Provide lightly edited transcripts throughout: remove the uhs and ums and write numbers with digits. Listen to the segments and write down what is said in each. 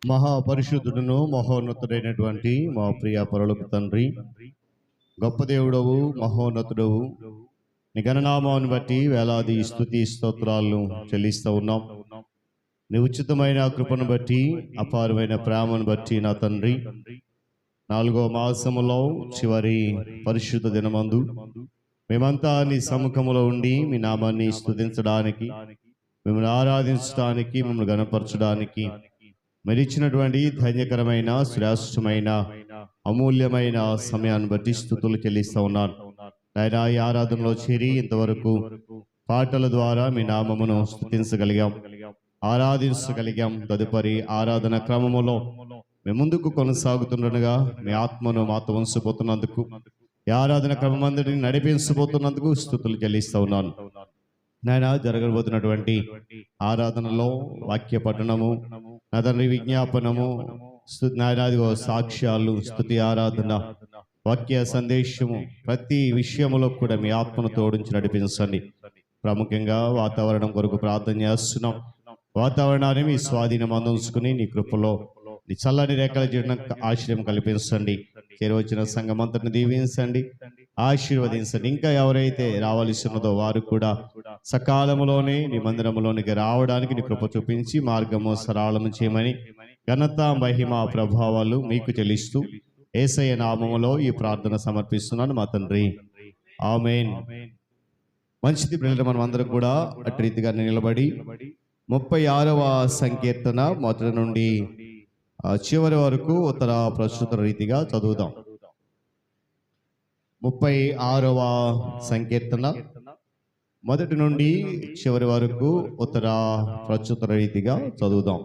మహాపరిశుద్ధుడును మహోన్నతుడైనటువంటి మా ప్రియ పరలోక తండ్రి, గొప్ప దేవుడవు, మహోన్నతుడవు, నీ గణనామాన్ని బట్టి వేలాది స్తుతి స్తోత్రాలను చెల్లిస్తూ ఉన్నాం. నీ ఉచితమైన కృపను బట్టి, అపారమైన ప్రేమను బట్టి నా తండ్రి, 4వ మాసములో చివరి పరిశుద్ధ దినమందు మేమంతా నీ సముఖములో ఉండి మీ నామాన్ని స్తుతించడానికి, మిమ్మల్ని ఆరాధించడానికి, మిమ్మల్ని గణపరచడానికి మరి ఇచ్చినటువంటి ధన్యకరమైన, శ్రేష్టమైన, అమూల్యమైన సమయాన్ని బట్టి స్తుతులు చెల్లిస్తూ ఉన్నాను. ఆయన ఈ ఆరాధనలో చేరి ఇంతవరకు పాటల ద్వారా మీ నామమును స్తుతించగలిగాం, ఆరాధించగలిగాం. తదుపరి ఆరాధన క్రమములో మేము ముందుకు కొనసాగుతుండగా మీ ఆత్మను మాతో ఉంచబోతున్నందుకు, ఈ ఆరాధన క్రమం అందరినీ నడిపించబోతున్నందుకు స్తుతులు చెల్లిస్తూ ఉన్నాను. నాయన, జరగబోతున్నటువంటి ఆరాధనలో వాక్య పఠనము, నా తండ్రి విజ్ఞాపనము, నాయనాదిగో సాక్ష్యాలు, స్తుతి ఆరాధన, వాక్య సందేశము, ప్రతి విషయంలో కూడా మీ ఆత్మను తోడించి నడిపించండి. ప్రాముఖ్యంగా వాతావరణం కొరకు ప్రార్థన చేస్తున్నాం. వాతావరణాన్ని మీ స్వాధీనం అందించుకుని నీ కృపలో, నీ చల్లని రేఖల జీవన ఆశ్రయం కల్పించండి. చేరవచ్చిన సంఘం అంతటిని దీవించండి, ఆశీర్వదించండి. ఇంకా ఎవరైతే రావాల్సి ఉన్నదో వారు కూడా సకాలంలోనే నీ మందిరంలోనికి రావడానికి నీ కృప చూపించి మార్గము సరళము చేయమని ఘనత, మహిమ, ప్రభావాలు మీకు చెల్లిస్తూ యేసయ్య నామములో ఈ ప్రార్థన సమర్పిస్తున్నాను మా తండ్రి, ఆమేన్. మంచిది పిల్లలు, మనం అందరం కూడా అటు రీతిగా నిలబడి 36వ సంకీర్తన మొదటి నుండి చివరి వరకు ఉత్తర ప్రస్తుత రీతిగా చదువుదాం. 36వ సంకీర్తన మొదటి నుండి చివరి వరకు ఉత్తర ప్రస్తుత రీతిగా చదువుదాం.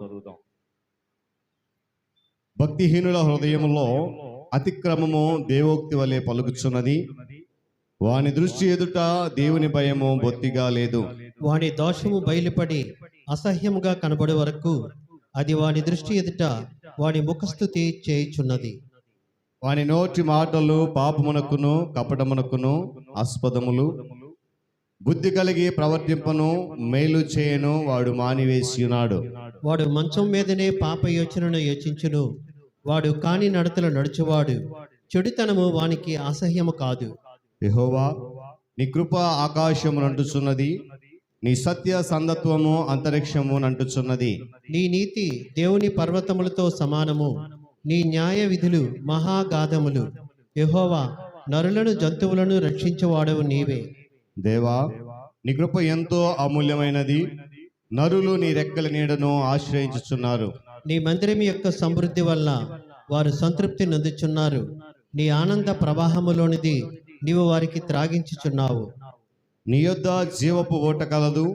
భక్తిహీనుల హృదయములో అతిక్రమము దేవోక్తి వలె పలుకుచున్నది, వాని దృష్టి ఎదుట దేవుని భయము బొత్తిగా లేదు. వాని దోషము బయలుపడి అసహ్యముగా కనబడే వరకు అది వాని దృష్టి ఎదుట వాని ముఖస్థుతి చేయుచున్నది. వాని నోటి మాటలు పాపమునకును కపటమునకును ఆస్పదములు, బుద్ధి కలిగి ప్రవర్తింపను మేలు చేయను వాడు మానివేసి ఉన్నాడు. వాడు మంచం మీదనే పాప యోచనను యోచించును, వాడు కాని నడతలు నడుచువాడు, చెడుతనము వానికి అసహ్యము కాదు. యెహోవా, నీ కృప ఆకాశము నంటుచున్నది, నీ సత్య సందత్వము అంతరిక్షము నంటుచున్నది. నీ నీతి దేవుని పర్వతములతో సమానము, నీ న్యాయ విధులు మహాగాధములు. యెహోవా, నరులను జంతువులను రక్షించువాడవు నీవే. దేవా, నీ కృప ఎంతో అమూల్యమైనది, నరులు నీ రెక్కల నీడను ఆశ్రయించుచున్నారు. నీ మందిరం యొక్క సమృద్ధి వల్ల వారు సంతృప్తి నొందుచున్నారు, నీ ఆనంద ప్రవాహములోనిది నీవు వారికి త్రాగించుచున్నావు. నీ యొద్ద జీవపు ఓట కలదు,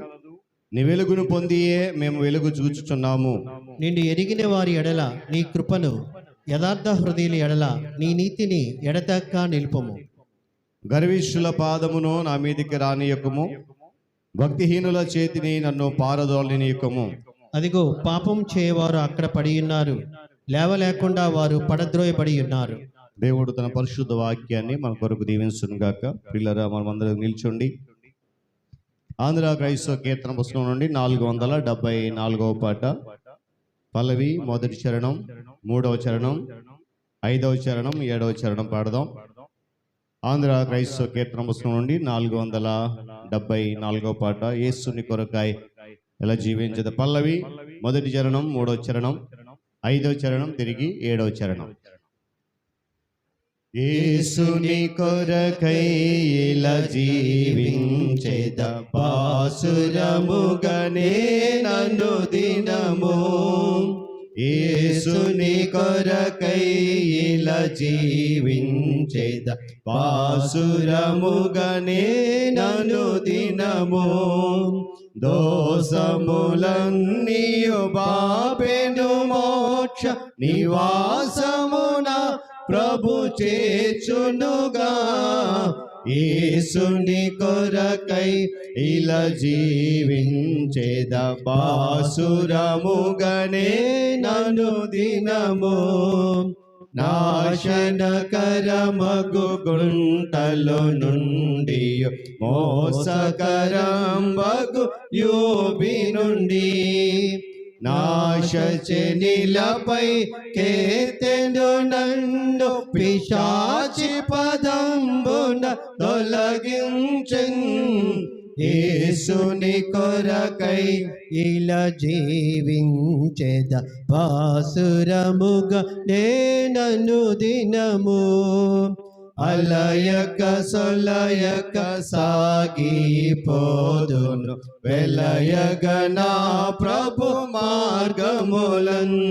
నీ వెలుగును పొందియే మేము వెలుగు చూచుచున్నాము. నిన్ను ఎరిగిన వారి ఎడల నీ కృపను, యథార్థ హృదయుల ఎడల నీ నీతిని ఎడతెక్క నిలుపుము. గర్విష్ఠుల పాదమును నా మీదికి రానియకుము, భక్తిహీనుల చేతిని నన్ను పారదోలనీయకుము. అదిగో, పాపం చేయవారు అక్కడ పడి ఉన్నారు, లేవలేకుండా వారు పడద్రోయబడి ఉన్నారు. దేవుడు తన పరిశుద్ధ వాక్యాన్ని మన కొరకు దీవించును గాక. పిల్లరా, మనమందరం నిల్చోండి. ఆంధ్ర క్రైస్తవ కీర్తన పుస్తకం నుండి 474వ పాట. పల్లవి, మొదటి చరణం, 3వ చరణం, 5వ చరణం, 7వ చరణం పాడదాం. ఆంధ్ర క్రైస్తవ కీర్తన పుస్తకం నుండి 474వ పాట. యేసుని కొరకాయ ఎలా జీవించదు. పల్లవి, మొదటి చరణం, 3వ చరణం, 5వ చరణం, తిరిగి 7వ చరణం. యేసుని కొరకై ఇలా జీవించేద బాసురముగనే నన్ను దినము. యేసుని కొరకై ఇలా జీవించేద బాసురముగనే నన్ను దినము. దోషములన్నీయు బాపెను మోక్ష నివాసమున ప్రభు చేర్చునుగా. యేసుని కొరకై ఇలా జీవించేద బాసురముగనే నన్ను దినము. నాశనకరమగు గుంటలో నుండి మోసకరంబగు యోబి నుండి నాశనిలపై కేతెను నన్ను పిశాచి పదంబున తొలగించెన్. యేసుని కొరకై ఇలా జీవించెద బాసురముగా నేనను దినము. అలయక సొలయక సాగిపోదును వెలయగ నా ప్రభు మార్గములన్.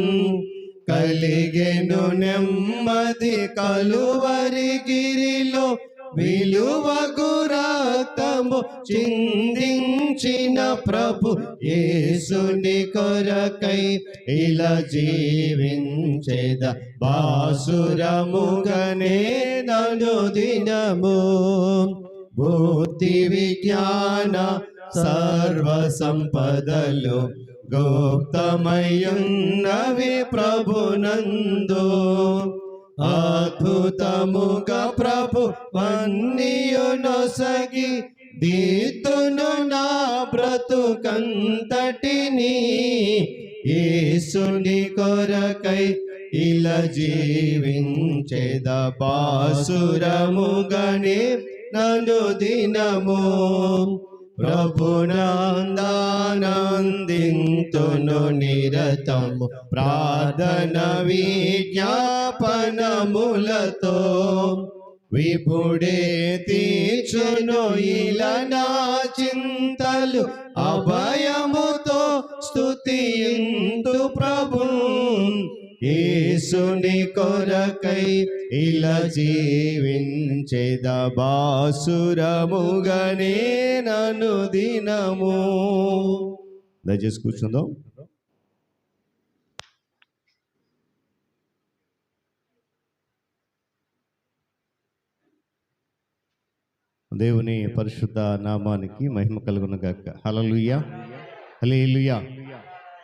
కలిగెను నెమ్మది కలువరి గిరిలో విలువగు రక్తము చిందించిన ప్రభు యేసుని కొరకై ఇలా జీవించేద బాసురముగనే నను దినము. బుద్ధి విజ్ఞాన సర్వ సంపదలు గుప్తమయున్నవి ప్రభునందు. అద్భుతముగా ప్రభు మన్నియునొసగి దీతును నా బ్రతుకంతటిని. యేసుని కొరకై ఇలా జీవించేద బాసురముగనే నను దినము. ప్రభునందానందింతును నిరతము ప్రార్థన విజ్ఞాపనములతో. విపుడే తీర్చును ఇలా నా చింతలు అభయముతో స్తుతింతు ప్రభున్. యేసుని కొరకై ఇలా జీవించేద బాసురముగనే నను దినము. దయచేసి కూర్చుందాం. దేవుని పరిశుద్ధ నామానికి మహిమ కలుగును గాక. హల్లెలూయా, హల్లెలూయా.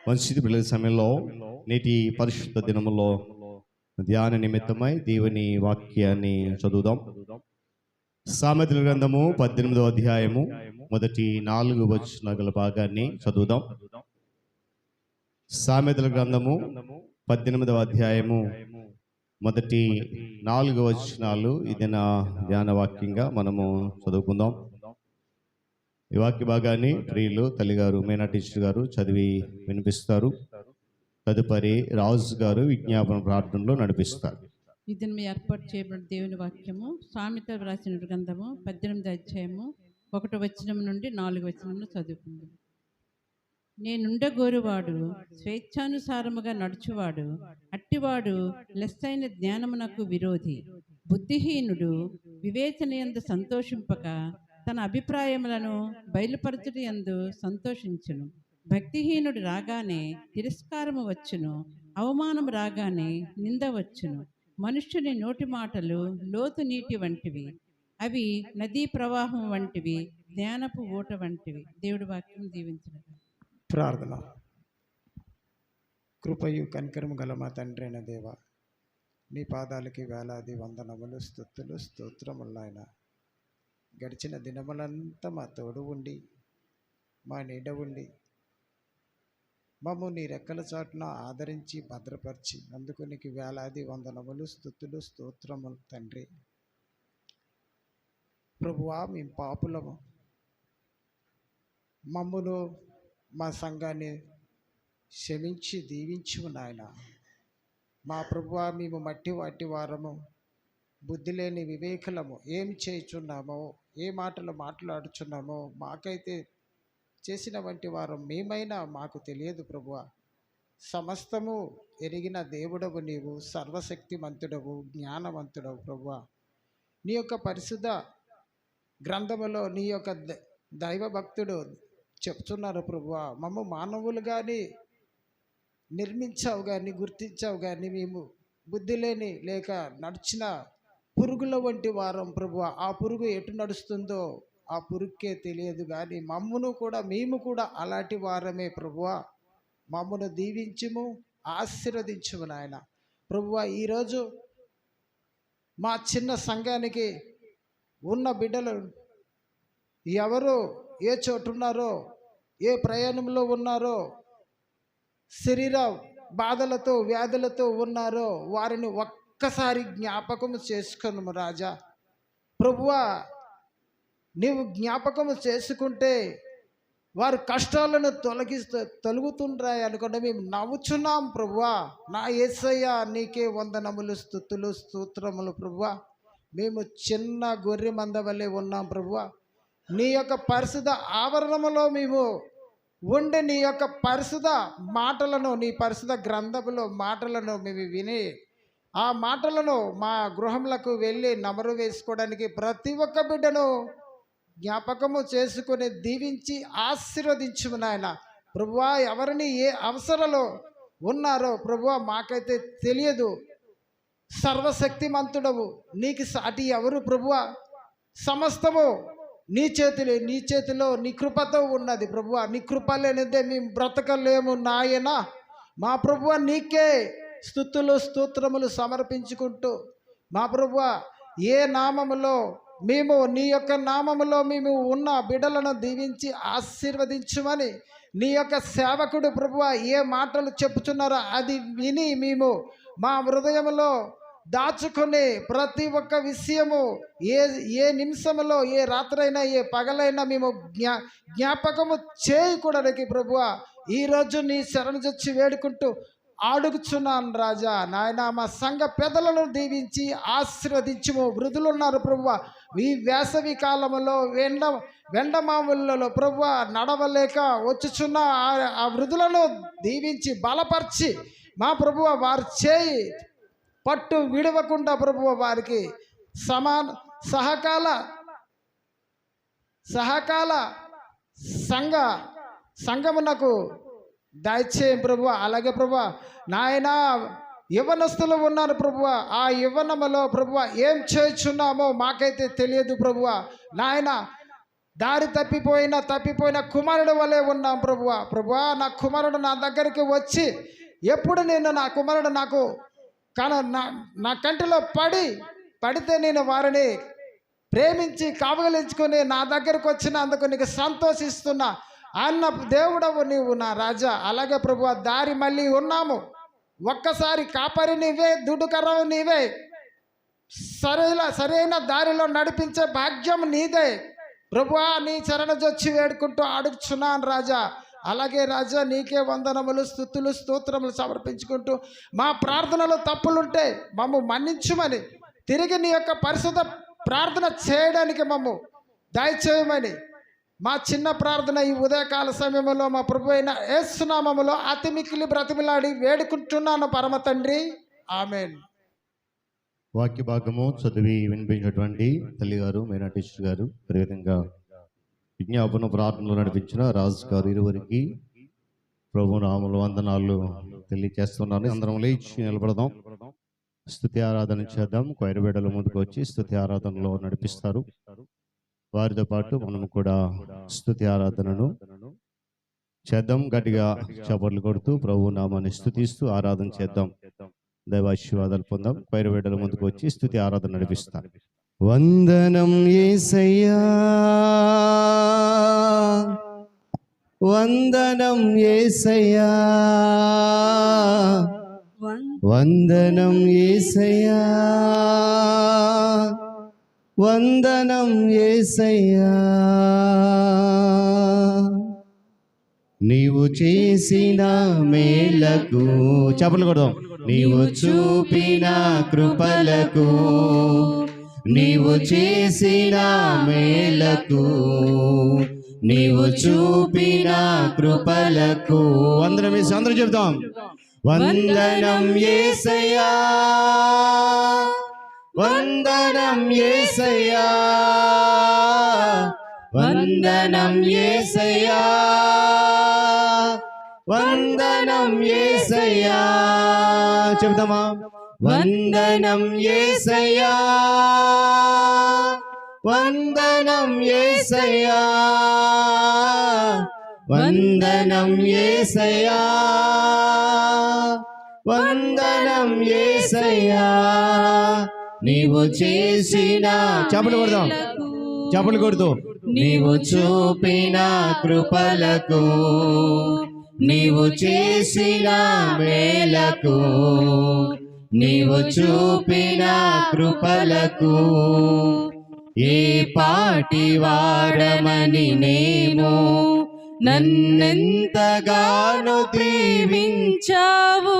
మంచిది పిల్లల సమయంలో నేటి పరిశుద్ధ దినములో ధ్యాన నిమిత్తమై దేవుని వాక్యాన్ని చదువుదాం. సామెతల గ్రంథము 18వ అధ్యాయము మొదటి 4 వచనాల గల భాగాన్ని చదువుదాం. సామెతల గ్రంథము 18వ అధ్యాయము మొదటి 4 వచనాలు ఇది నా ధ్యాన వాక్యంగా మనము చదువుకుందాం. ఈ వాక్య భాగాన్ని ప్రియులు తల్లిగారు మీనా టీచర్ గారు చదివి వినిపిస్తారు. తదుపరి రాజు గారు విజ్ఞాపన ప్రార్థనలో నడిపిస్తారు. ఈ దినం ఏర్పాటు చేయబడిన దేవుని వాక్యము సామెతలు రాసిన గ్రంథము 18వ అధ్యాయము 1వ వచనం నుండి 4వ వచనంలో చదువుకుందాం. నేనుండగోరువాడు స్వేచ్ఛానుసారముగా నడుచువాడు అట్టివాడు లెస్సైన జ్ఞానమునకు విరోధి. బుద్ధిహీనుడు వివేచనయందు సంతోషింపక తన అభిప్రాయములను బయలుపరచుటయందు సంతోషించును. భక్తిహీనుడు రాగానే తిరస్కారము వచ్చును, అవమానము రాగానే నింద వచ్చును. మనుష్యుని నోటి మాటలు లోతు నీటి వంటివి, అవి నదీ ప్రవాహం వంటివి, జ్ఞానపు ఊట వంటివి. దేవుడి వాక్యం దీవించను. ప్రార్థన. కృపయు కనికరము గల మా తండ్రి అయిన దేవ, నీ పాదాలకి వేలాది వందనములు, స్తుతులు, స్తోత్రములైన. గడిచిన దినములంతా మా తోడు ఉండి మా నీడ ఉండి మమ్ము నీ రెక్కల చాటున ఆదరించి భద్రపరిచి అందుకు నీకు వేలాది వందనములు, స్తుతులు, స్తోత్రములు తండ్రి. ప్రభువా, మేము పాపులము, మమ్మును మా సంఘాన్ని క్షమించి దీవించు నాయన. మా ప్రభువా, మేము మట్టి వాటి వారము, బుద్ధి లేని వివేకులము. ఏమి చేయుచున్నామో, ఏ మాటలు మాట్లాడుచున్నామో మాకైతే చేసిన వంటి వారం మేమైనా మాకు తెలియదు ప్రభువా. సమస్తము ఎరిగిన దేవుడవు నీవు, సర్వశక్తిమంతుడవు, జ్ఞానవంతుడవు ప్రభువా. నీ యొక్క పరిశుద్ధ గ్రంథములో నీ యొక్క దైవ భక్తుడు చెప్తున్నారు ప్రభువా, మమ్మ మానవులు కానీ నిర్మించావు కానీ గుర్తించావు కానీ మేము బుద్ధి లేని లేక నడిచిన పురుగుల వంటి వారం ప్రభువా. ఆ పురుగు ఎటు నడుస్తుందో ఆ పురుగుకే తెలియదు కానీ మమ్మును కూడా మేము కూడా అలాంటి వారమే ప్రభువా. మమ్మను దీవించుము, ఆశీర్వదించుము నాయన. ప్రభువా, ఈరోజు మా చిన్న సంఘానికి ఉన్న బిడ్డలు ఎవరు ఏ చోటు ఉన్నారో, ఏ ప్రయాణంలో ఉన్నారో శరీర బాధలతో వ్యాధులతో ఉన్నారో వారిని ఒక్కసారి జ్ఞాపకం చేసుకొనుము రాజా. ప్రభువా, నీవు జ్ఞాపకము చేసుకుంటే వారు కష్టాలను తొలగుతుండ్రాయి అనుకుంటే మేము నవ్వుచున్నాం ప్రభువా. నా యేసయ్య నీకే వందనములు, స్తుతులు, స్తోత్రములు ప్రభువా. మేము చిన్న గొర్రె మంద వలె ఉన్నాం ప్రభువా. నీ యొక్క పరిశుద్ధ ఆవరణములో మేము ఉండి నీ యొక్క పరిశుద్ధ మాటలను, నీ పరిశుద్ధ గ్రంథములో మాటలను మేము విని ఆ మాటలను మా గృహములకు వెళ్ళి నమరు వేసుకోవడానికి ప్రతి ఒక్క బిడ్డను జ్ఞాపకము చేసుకుని దీవించి ఆశీర్వదించుము నాయన. ప్రభువా, ఎవరిని ఏ అవసరంలో ఉన్నారో ప్రభువా మాకైతే తెలియదు. సర్వశక్తిమంతుడవు, నీకు సాటి ఎవరు ప్రభువా? సమస్తము నీ చేతిలో నీ కృపతో ఉన్నది ప్రభువా. నీ కృప లేనిదే మేము బ్రతకలేము నాయన. మా ప్రభువా, నీకే స్తుతులు స్తోత్రములు సమర్పించుకుంటూ మా ప్రభువా, ఏ నామములో మేము నీ యొక్క నామములో మేము ఉన్న బిడ్డలను దీవించి ఆశీర్వదించుమని నీ యొక్క సేవకుడు ప్రభువా ఏ మాటలు చెప్పుచున్నారో అది విని మేము మా హృదయంలో దాచుకొని ప్రతి ఒక్క విషయము ఏ నిమిషంలో, ఏ రాత్రైనా, ఏ పగలైనా మేము జ్ఞాపకము చేయకూడడానికి ప్రభువా ఈరోజు నీ శరణుజొచ్చి వేడుకుంటూ అడుగుచున్నాను రాజా. నాయన, మా సంఘ పెద్దలను దీవించి ఆశీర్వదించుము. వృద్ధులు ఉన్నారు ప్రభువా, ఈ వేసవి కాలంలో వెండమాములలో ప్రభువా నడవలేక వచ్చుచున్న ఆ వృద్ధులను దీవించి బలపరిచి మా ప్రభువా వారి చేయి పట్టు విడవకుండా ప్రభువా వారికి సహకాల సంఘమునకు దయచేయం ప్రభువా. అలాగే ప్రభువా నాయన, యవ్వనస్తులు ఉన్నారు ప్రభువా, ఆ యవ్వనములో ప్రభువా ఏం చేయుచున్నామో మాకైతే తెలియదు ప్రభువా. నాయన, దారి తప్పిపోయిన కుమారుడు వలె ఉన్నాం ప్రభువా. ప్రభువా, నా కుమారుడు నా దగ్గరికి వచ్చి ఎప్పుడు నేను నా కుమారుడు నాకు నా కంటిలో పడితే నేను వారిని ప్రేమించి కావలించుకొని నా దగ్గరకు వచ్చినందుకు నీకు సంతోషిస్తున్నా అన్న దేవుడవు నీవు నా రాజా. అలాగే ప్రభువా, దారి మళ్ళీ ఉన్నాము. ఒక్కసారి కాపరి నీవే, దుడ్డుకర్రవు నీవే, సరైన దారిలో నడిపించే భాగ్యం నీదే ప్రభువా. నీ చరణజొచ్చి వేడుకుంటూ అడుగుచున్నాను రాజా. అలాగే రాజా, నీకే వందనములు, స్తుతులు, స్తోత్రములు సమర్పించుకుంటూ మా ప్రార్థనలో తప్పులుంటే మమ్ము మన్నించుమని, తిరిగి నీ యొక్క పరిశుద్ధ ప్రార్థన చేయడానికి మమ్ము దయచేయమని మా చిన్న ప్రార్థన ఈ ఉదయకాల సమయంలో మా ప్రభు అయిన యేసు నామములో అతి మిక్కిలి బ్రతిమిలాడి వేడుకుంటున్నాను పరమ తండ్రి, ఆమేన్. వాక్య భాగము చదివి వినిపించినటువంటి తల్లిగారు, మేనా టీచర్ గారు, అదేవిధంగా విజ్ఞాపన ప్రార్థనలు నడిపించిన రాజు గారు, ఇరువురికి ప్రభు నామములో వందనాలు తెలియజేస్తున్నాను. అందరం లేచి నిలబడదాం, స్తుతి ఆరాధన చేద్దాం. కొయిర బిడ్డల ముందుకు వచ్చి స్తుతి ఆరాధనలో నడిపిస్తారు. వారితో పాటు మనం కూడా స్తుతి ఆరాధనను చేద్దాం. గట్టిగా చప్పట్లు కొడుతూ ప్రభు నామాన్ని స్తుతిస్తూ ఆరాధన చేద్దాం. దైవాశీర్వాదాలు పొందాం. కొయిర బిడ్డల ముందుకు వచ్చి స్తుతి ఆరాధన నడిపిస్తారు. వందనం యేసయ్యా, వందనం యేసయ్యా, వందనం యేసయ్యా, వందనం యేసయ్యా. నీవు చేసిన మేలకు చప్పట్లు కొడదాం. నీవు చూపిన కృపలకు, నీవు చేసిన మేలకు, నీవు చూపిన కృపలకు అందరం చెప్తాం. వందనం యేసయ్యా, వందనం యేసయ్యా, వందనం యేసయ్యా, వందనం యేసయ్యా. చెప్తామా? వందనం యేసయ్యా, వందనం యేసయ్యా, వందనం యేసయ్యా, వందనం యేసయ్యా. నీవు చేసిన చప్పట్లు కొడదాం, చప్పట్లు కొడుతూ నీవు చూపిన కృపలకు, నీవు చేసిన మేలకు, నీవు చూపిన కృపలకు ఏ పాటి వారమని మేము నన్నెంతగానో దీవించావు.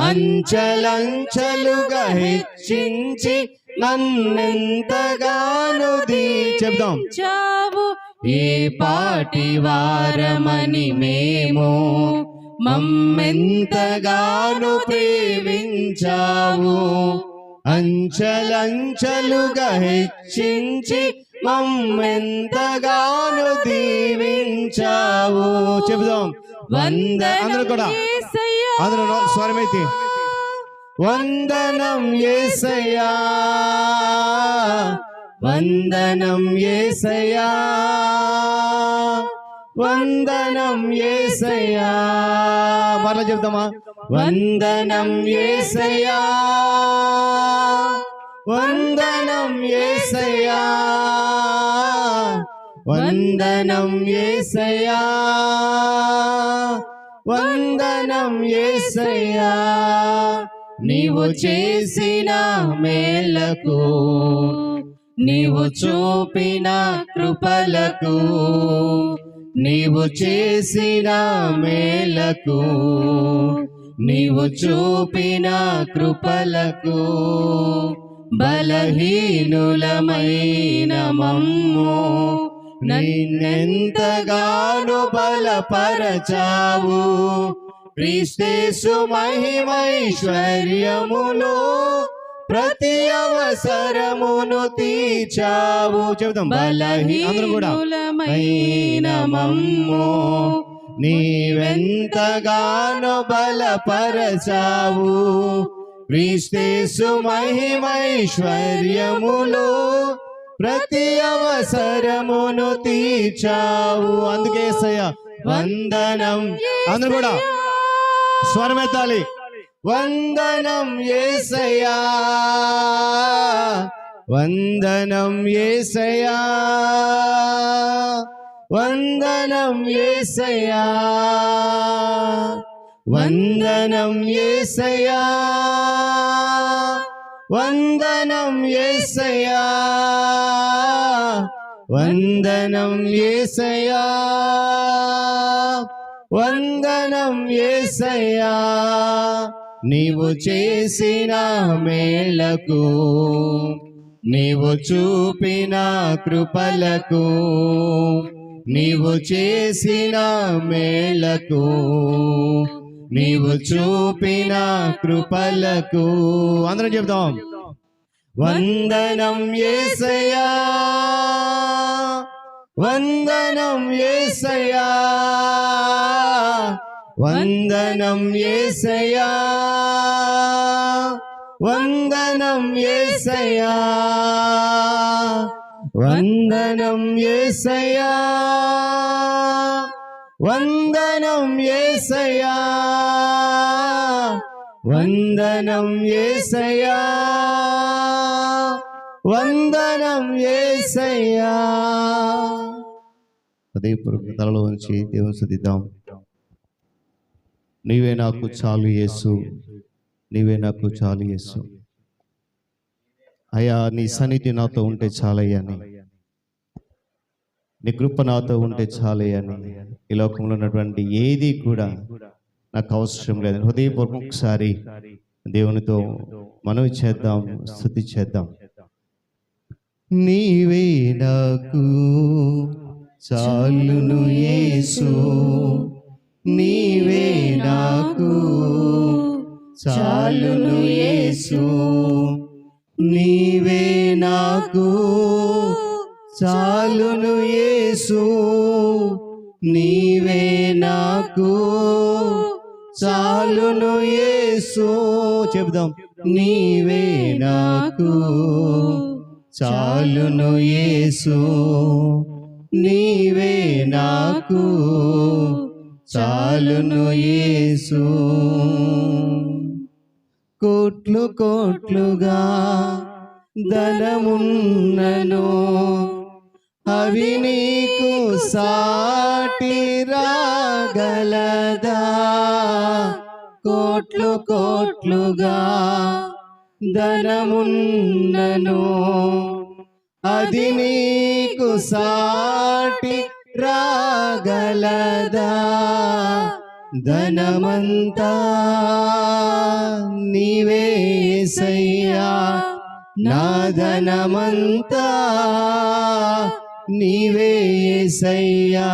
అంచెలంచెలుగా హెచ్చించి నన్నెంతగానో దీవించావు. ఏ పాటి వారమని మేము మమ్మెంతగానో ప్రేమించావు. అంచెలంచెలుగా హెచ్చించి మమ్మెంతగానో దీవించావు. చెబుదాం అందరూ కూడా, అందరూ స్వరమైతే వందనం యేసయ్యా, వందనం యేసయ్యా, వందనం యేసయ్యా. మరలా చెప్తామా? వందనం యేసయ్యా, వందనం యేసయ్యా, వందనం యేసయ్యా, వందనం యేసయ్యా. నీవు చేసిన మేలకు, నీవు చూపిన కృపలకు, నీవు చేసిన మేలకు, నీవు చూపిన కృపలకు బలహీనులమైన మమ్ము నిన్నెంతగానో బలపరచావు. క్రీస్తేసు మహిమైశ్వర్యములో ప్రతి అవసరమును తీర్చావు. చెబుతాం బలహీనులమైన మమ్ము నీవెంతగానో బలపరచావు. క్రీస్తేసు మహిమైశ్వర్యములో ప్రతి అవసరమును తీర్చావు. అందుకే యేసయ్యా వందనం. అందరూ కూడా స్వరమెత్తాలి. వందనం యేసయ్యా, వందనం యేసయ్యా, వందనం యేసయ్యా, వందనం యేసయ్యా, వందనం యేసయ్యా, వందనం యేసయ్యా, వందనం యేసయ్యా. నీవు చేసిన మేలకు, నీవు చూపిన కృపలకు, నీవు చేసిన మేలకు, నీవు చూపిన కృపలకు అందరం చెప్తాం వందనం యేసయ్యా, వందనం యేసయ్యా, వందనం యేసయ్యా, వందనం యేసయ్యా, వందనం యేసయ్యా, వందనం యేసయ్యా, వందనం యేసయ్యా, వందనం యేసయ్యా. హృదయపూర్వక తలలో ఉంచి దేవుని స్తుతిద్దాం. నీవే నాకు చాలు యేసు, నీవే నాకు చాలు యేసు. అయ్యా నీ సన్నిధి నాతో ఉంటే చాలయ్యని, నీ కృప నాతో ఉంటే చాలయ్యని. ఈ లోకంలో ఉన్నటువంటి ఏది కూడా నాకు అవసరం లేదు. హృదయపూర్వక ఒకసారి దేవునితో మనవి చేద్దాం, స్తుతి చేద్దాం. నీవే నాకు చాలును యేసు, నీవే నాకు చాలును యేసు, నీవే నాకు చాలును యేసు, నీవే నాకు చాలును యేసు. చెప్దాం నీవే నాకు చాలును యేసు, నీవే నాకు చాలును యేసు. కోట్లు కోట్లుగా ధనమున్నను, అది నీకు సాటి రాగలదా? కోట్లు కోట్లుగా ధనమున్నను అది నీకు సాటి రాగలదా? ధనమంతా నీవే యేసయ్యా, నా ధనమంతా నీవే యేసయ్యా.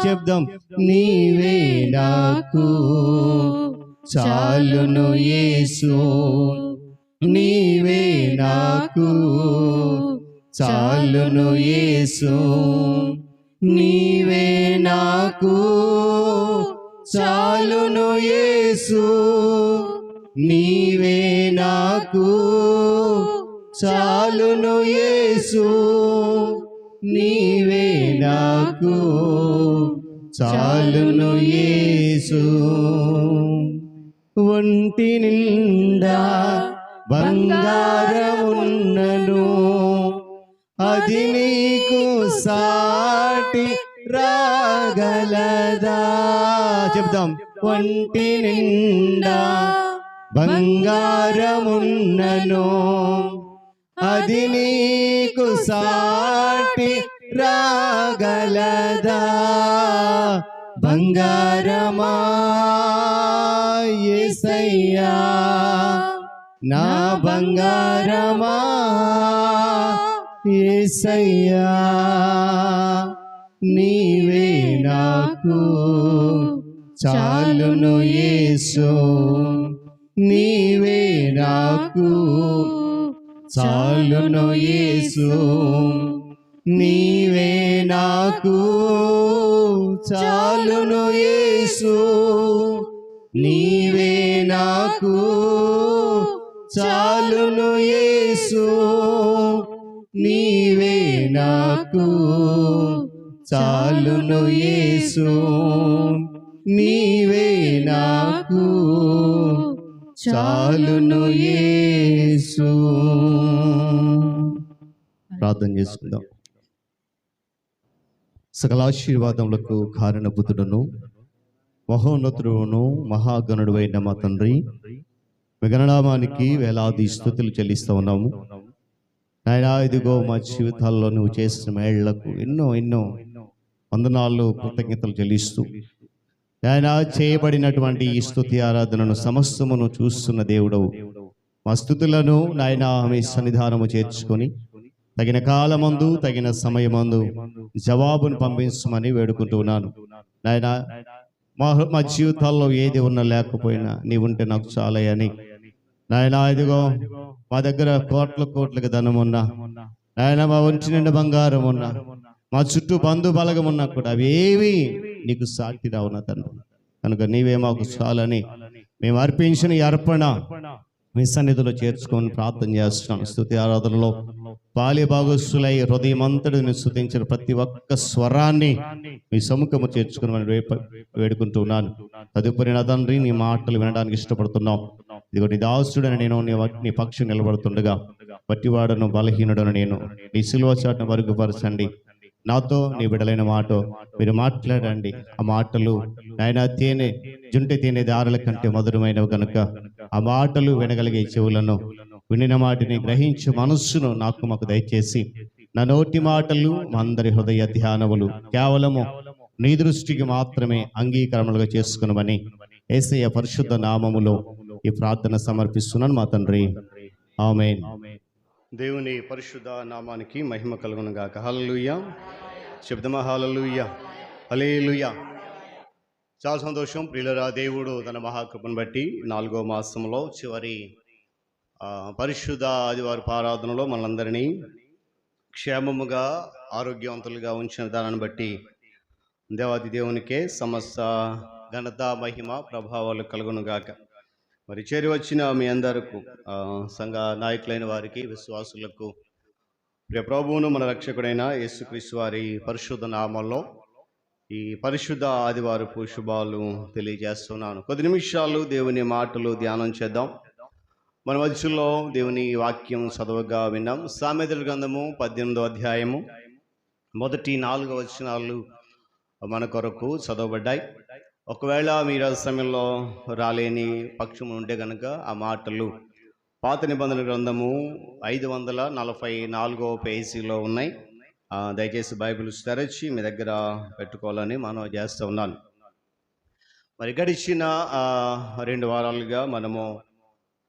చెప్దాం, నీవే నాకు చాలును యేసు, నీవే నాకు చాలును యేసు, నీవే నాకు చాలును యేసు, నీవే నాకు చాలును యేసు, నీవే నాకు చాలును యేసు. ఒంటి నిండా బంగారమున్నను అది నీకు సాటి రాగలదా? చెప్దాం, ఒంటి నిండా బంగారమున్నను అది నీకు సాటి రాగలదా? బంగారమా యేసయ్యా, నా బంగారమా యేసయ్యా, నీవే నాకు చాలును యేసు, నీవే నాకు చాలును యేసు, నీవే నాకు చాలును యేసు, నీవే నాకు చాలును యేసు, నీవే నాకు చాలును యేసు, నీవే నాకు చాలును యేసు. ప్రార్థన చేసుకుందాం. సకల ఆశీర్వాదములకు కారణభూతుడును మహోన్నతుడును మహాగణుడు అయిన మా తండ్రి, మీ గణనామానికి వేలాది స్తుతులు చెల్లిస్తూ ఉన్నాము నాయనా. ఇదిగో మా జీవితాల్లో నువ్వు చేసిన మేళ్లకు ఎన్నో ఎన్నో వందనాలు, కృతజ్ఞతలు చెల్లిస్తూ నాయనా చేయబడినటువంటి ఈ స్తుతి ఆరాధనను సమస్తమును చూస్తున్న దేవుడవు, మా స్థుతులను నాయనా మీ సన్నిధానము చేర్చుకొని తగిన కాలమందు తగిన సమయమందు జవాబును పంపించమని వేడుకుంటున్నాను నాయనా. మా జీవితాల్లో ఏది ఉన్నా లేకపోయినా నీవుంటే నాకు చాలయని నాయనా. ఇదిగో మా దగ్గర కోట్లకు ధనం ఉన్నా నాయన, మా ఒంటి నిండా బంగారం ఉన్నా, మా చుట్టూ బంధు బలగం ఉన్నా కూడా అవేవి నీకు సాటి రావు నా తండ్రి. కనుక నీవే మాకు చాలని మేము అర్పించిన ఈ అర్పణ మీ సన్నిధిలో చేర్చుకొని ప్రార్థన చేస్తున్నాను. స్తుతి ఆరాధనలో పాలి భాగస్సులై హృదయమంతటిని స్తుతించిన ప్రతి ఒక్క స్వరాన్ని మీ సముఖము చేర్చుకుని వేడుకుంటున్నాను. తదుపరి నా తండ్రి, నీ మాటలు వినడానికి ఇష్టపడుతున్నాం. ఇదిగో నీ దాసుడని నేను నీ పక్షం నిలబడుతుండగా పట్టివాడను బలహీనుడను నేను నీ సిలువ చాటును మరుగుపరచండి. నాతో నీ బిడ్డలైన మాట మీరు మాట్లాడండి. ఆ మాటలు నాయన జుంటి తేనె దారుల కంటే మధురమైనవి కనుక ఆ మాటలు వినగలిగే చెవులను, వినిన మాటిని గ్రహించే మనస్సును మాకు దయచేసి నా నోటి మాటలు మా అందరి హృదయ ధ్యానములు కేవలము నీ దృష్టికి మాత్రమే అంగీకరణలుగా చేసుకునమని యేసయ్య పరిశుద్ధ నామములో ఈ ప్రార్థన సమర్పిస్తున్నాను మా తండ్రి, ఆమేన్. దేవుని పరిశుద్ధ నామానికి మహిమ కలుగును గాక. హల్లెలూయా. శబ్దమా హల్లెలూయా, హల్లెలూయా. చాలా సంతోషం ప్రియులరా. దేవుడు తన మహాకృపను బట్టి 4వ మాసంలో చివరి పరిశుద్ధ ఆదివారపు ఆరాధనలో మనందరినీ క్షేమముగా ఆరోగ్యవంతులుగా ఉంచిన దానిని బట్టి దేవాది దేవునికే సమస్త ఘనత మహిమ ప్రభావాలు కలుగును గాక. మరి చేరి వచ్చిన మీ అందరకు సంఘ నాయకులైన వారికి, విశ్వాసులకు, ప్రియ ప్రభువును మన రక్షకుడైన యేసుక్రీస్తు వారి పరిశుద్ధ నామంలో ఈ పరిశుద్ధ ఆదివారపు శుభాలు తెలియజేస్తున్నాను. కొద్ది నిమిషాలు దేవుని మాటలు ధ్యానం చేద్దాం. మన మధ్యలో దేవుని వాక్యం చదవగా విన్నాం. సామెతల గ్రంథము 18వ అధ్యాయము మొదటి 4 వచనాలు మన కొరకు చదవబడ్డాయి. ఒకవేళ మీరు ఆ సమయంలో రాలేని పక్షం ఉంటే కనుక ఆ మాటలు పాత నిబంధన గ్రంథము 544వ పేజీలో ఉన్నాయి. దయచేసి బైబిల్ తెరచి మీ దగ్గర పెట్టుకోవాలని మనం చేస్తూ ఉన్నాను. మరి గడిచిన 2 వారాలుగా మనము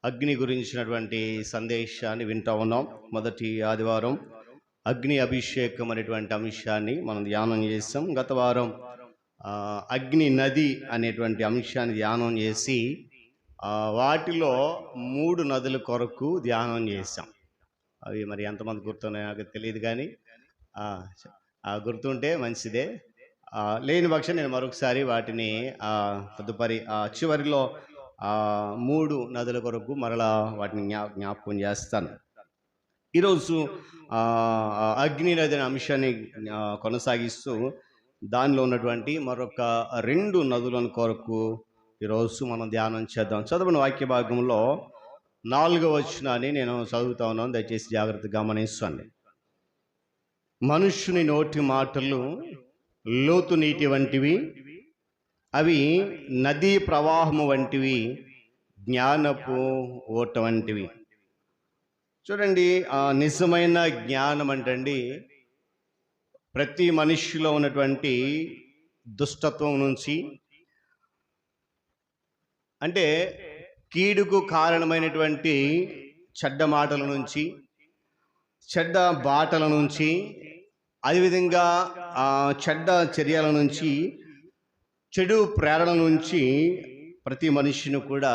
అగ్ని గురించినటువంటి సందేశాన్ని వింటూ ఉన్నాం. మొదటి ఆదివారం అగ్ని అభిషేకం అనేటువంటి అంశాన్ని మనం ధ్యానం చేసాం. గత వారం అగ్ని నది అనేటువంటి అంశాన్ని ధ్యానం చేసి వాటిలో 3 నదుల కొరకు ధ్యానం చేసాం. అవి మరి ఎంతమంది గుర్తున్నాయో నాకు తెలియదు, కానీ గుర్తుంటే మంచిదే. లేని పక్షం నేను మరొకసారి వాటిని తదుపరి చివరిలో 3 నదుల కొరకు మరలా వాటిని జ్ఞాపకం చేస్తాను. ఈరోజు అగ్ని నది అనే అంశాన్ని కొనసాగిస్తూ దానిలో ఉన్నటువంటి మరొక 2 నదులను కొరకు ఈరోజు మనం ధ్యానం చేద్దాం. చదువున వాక్య భాగంలో 4వ వచనాన్ని నేను చదువుతా ఉన్నాను, దయచేసి జాగ్రత్తగా గమనించండి. మనుష్యుని నోటి మాటలు లోతు నీటి వంటివి, అవి నదీ ప్రవాహము వంటివి, జ్ఞానపు ఓట వంటివి. చూడండి, నిజమైన జ్ఞానం అంటండి ప్రతి మనిషిలో ఉన్నటువంటి దుష్టత్వం నుంచి, అంటే కీడుకు కారణమైనటువంటి చెడ్డ మాటల నుంచి, చెడ్డ బాటల నుంచి, అదేవిధంగా చెడ్డ చర్యల నుంచి, చెడు ప్రేరణ నుంచి ప్రతి మనిషిని కూడా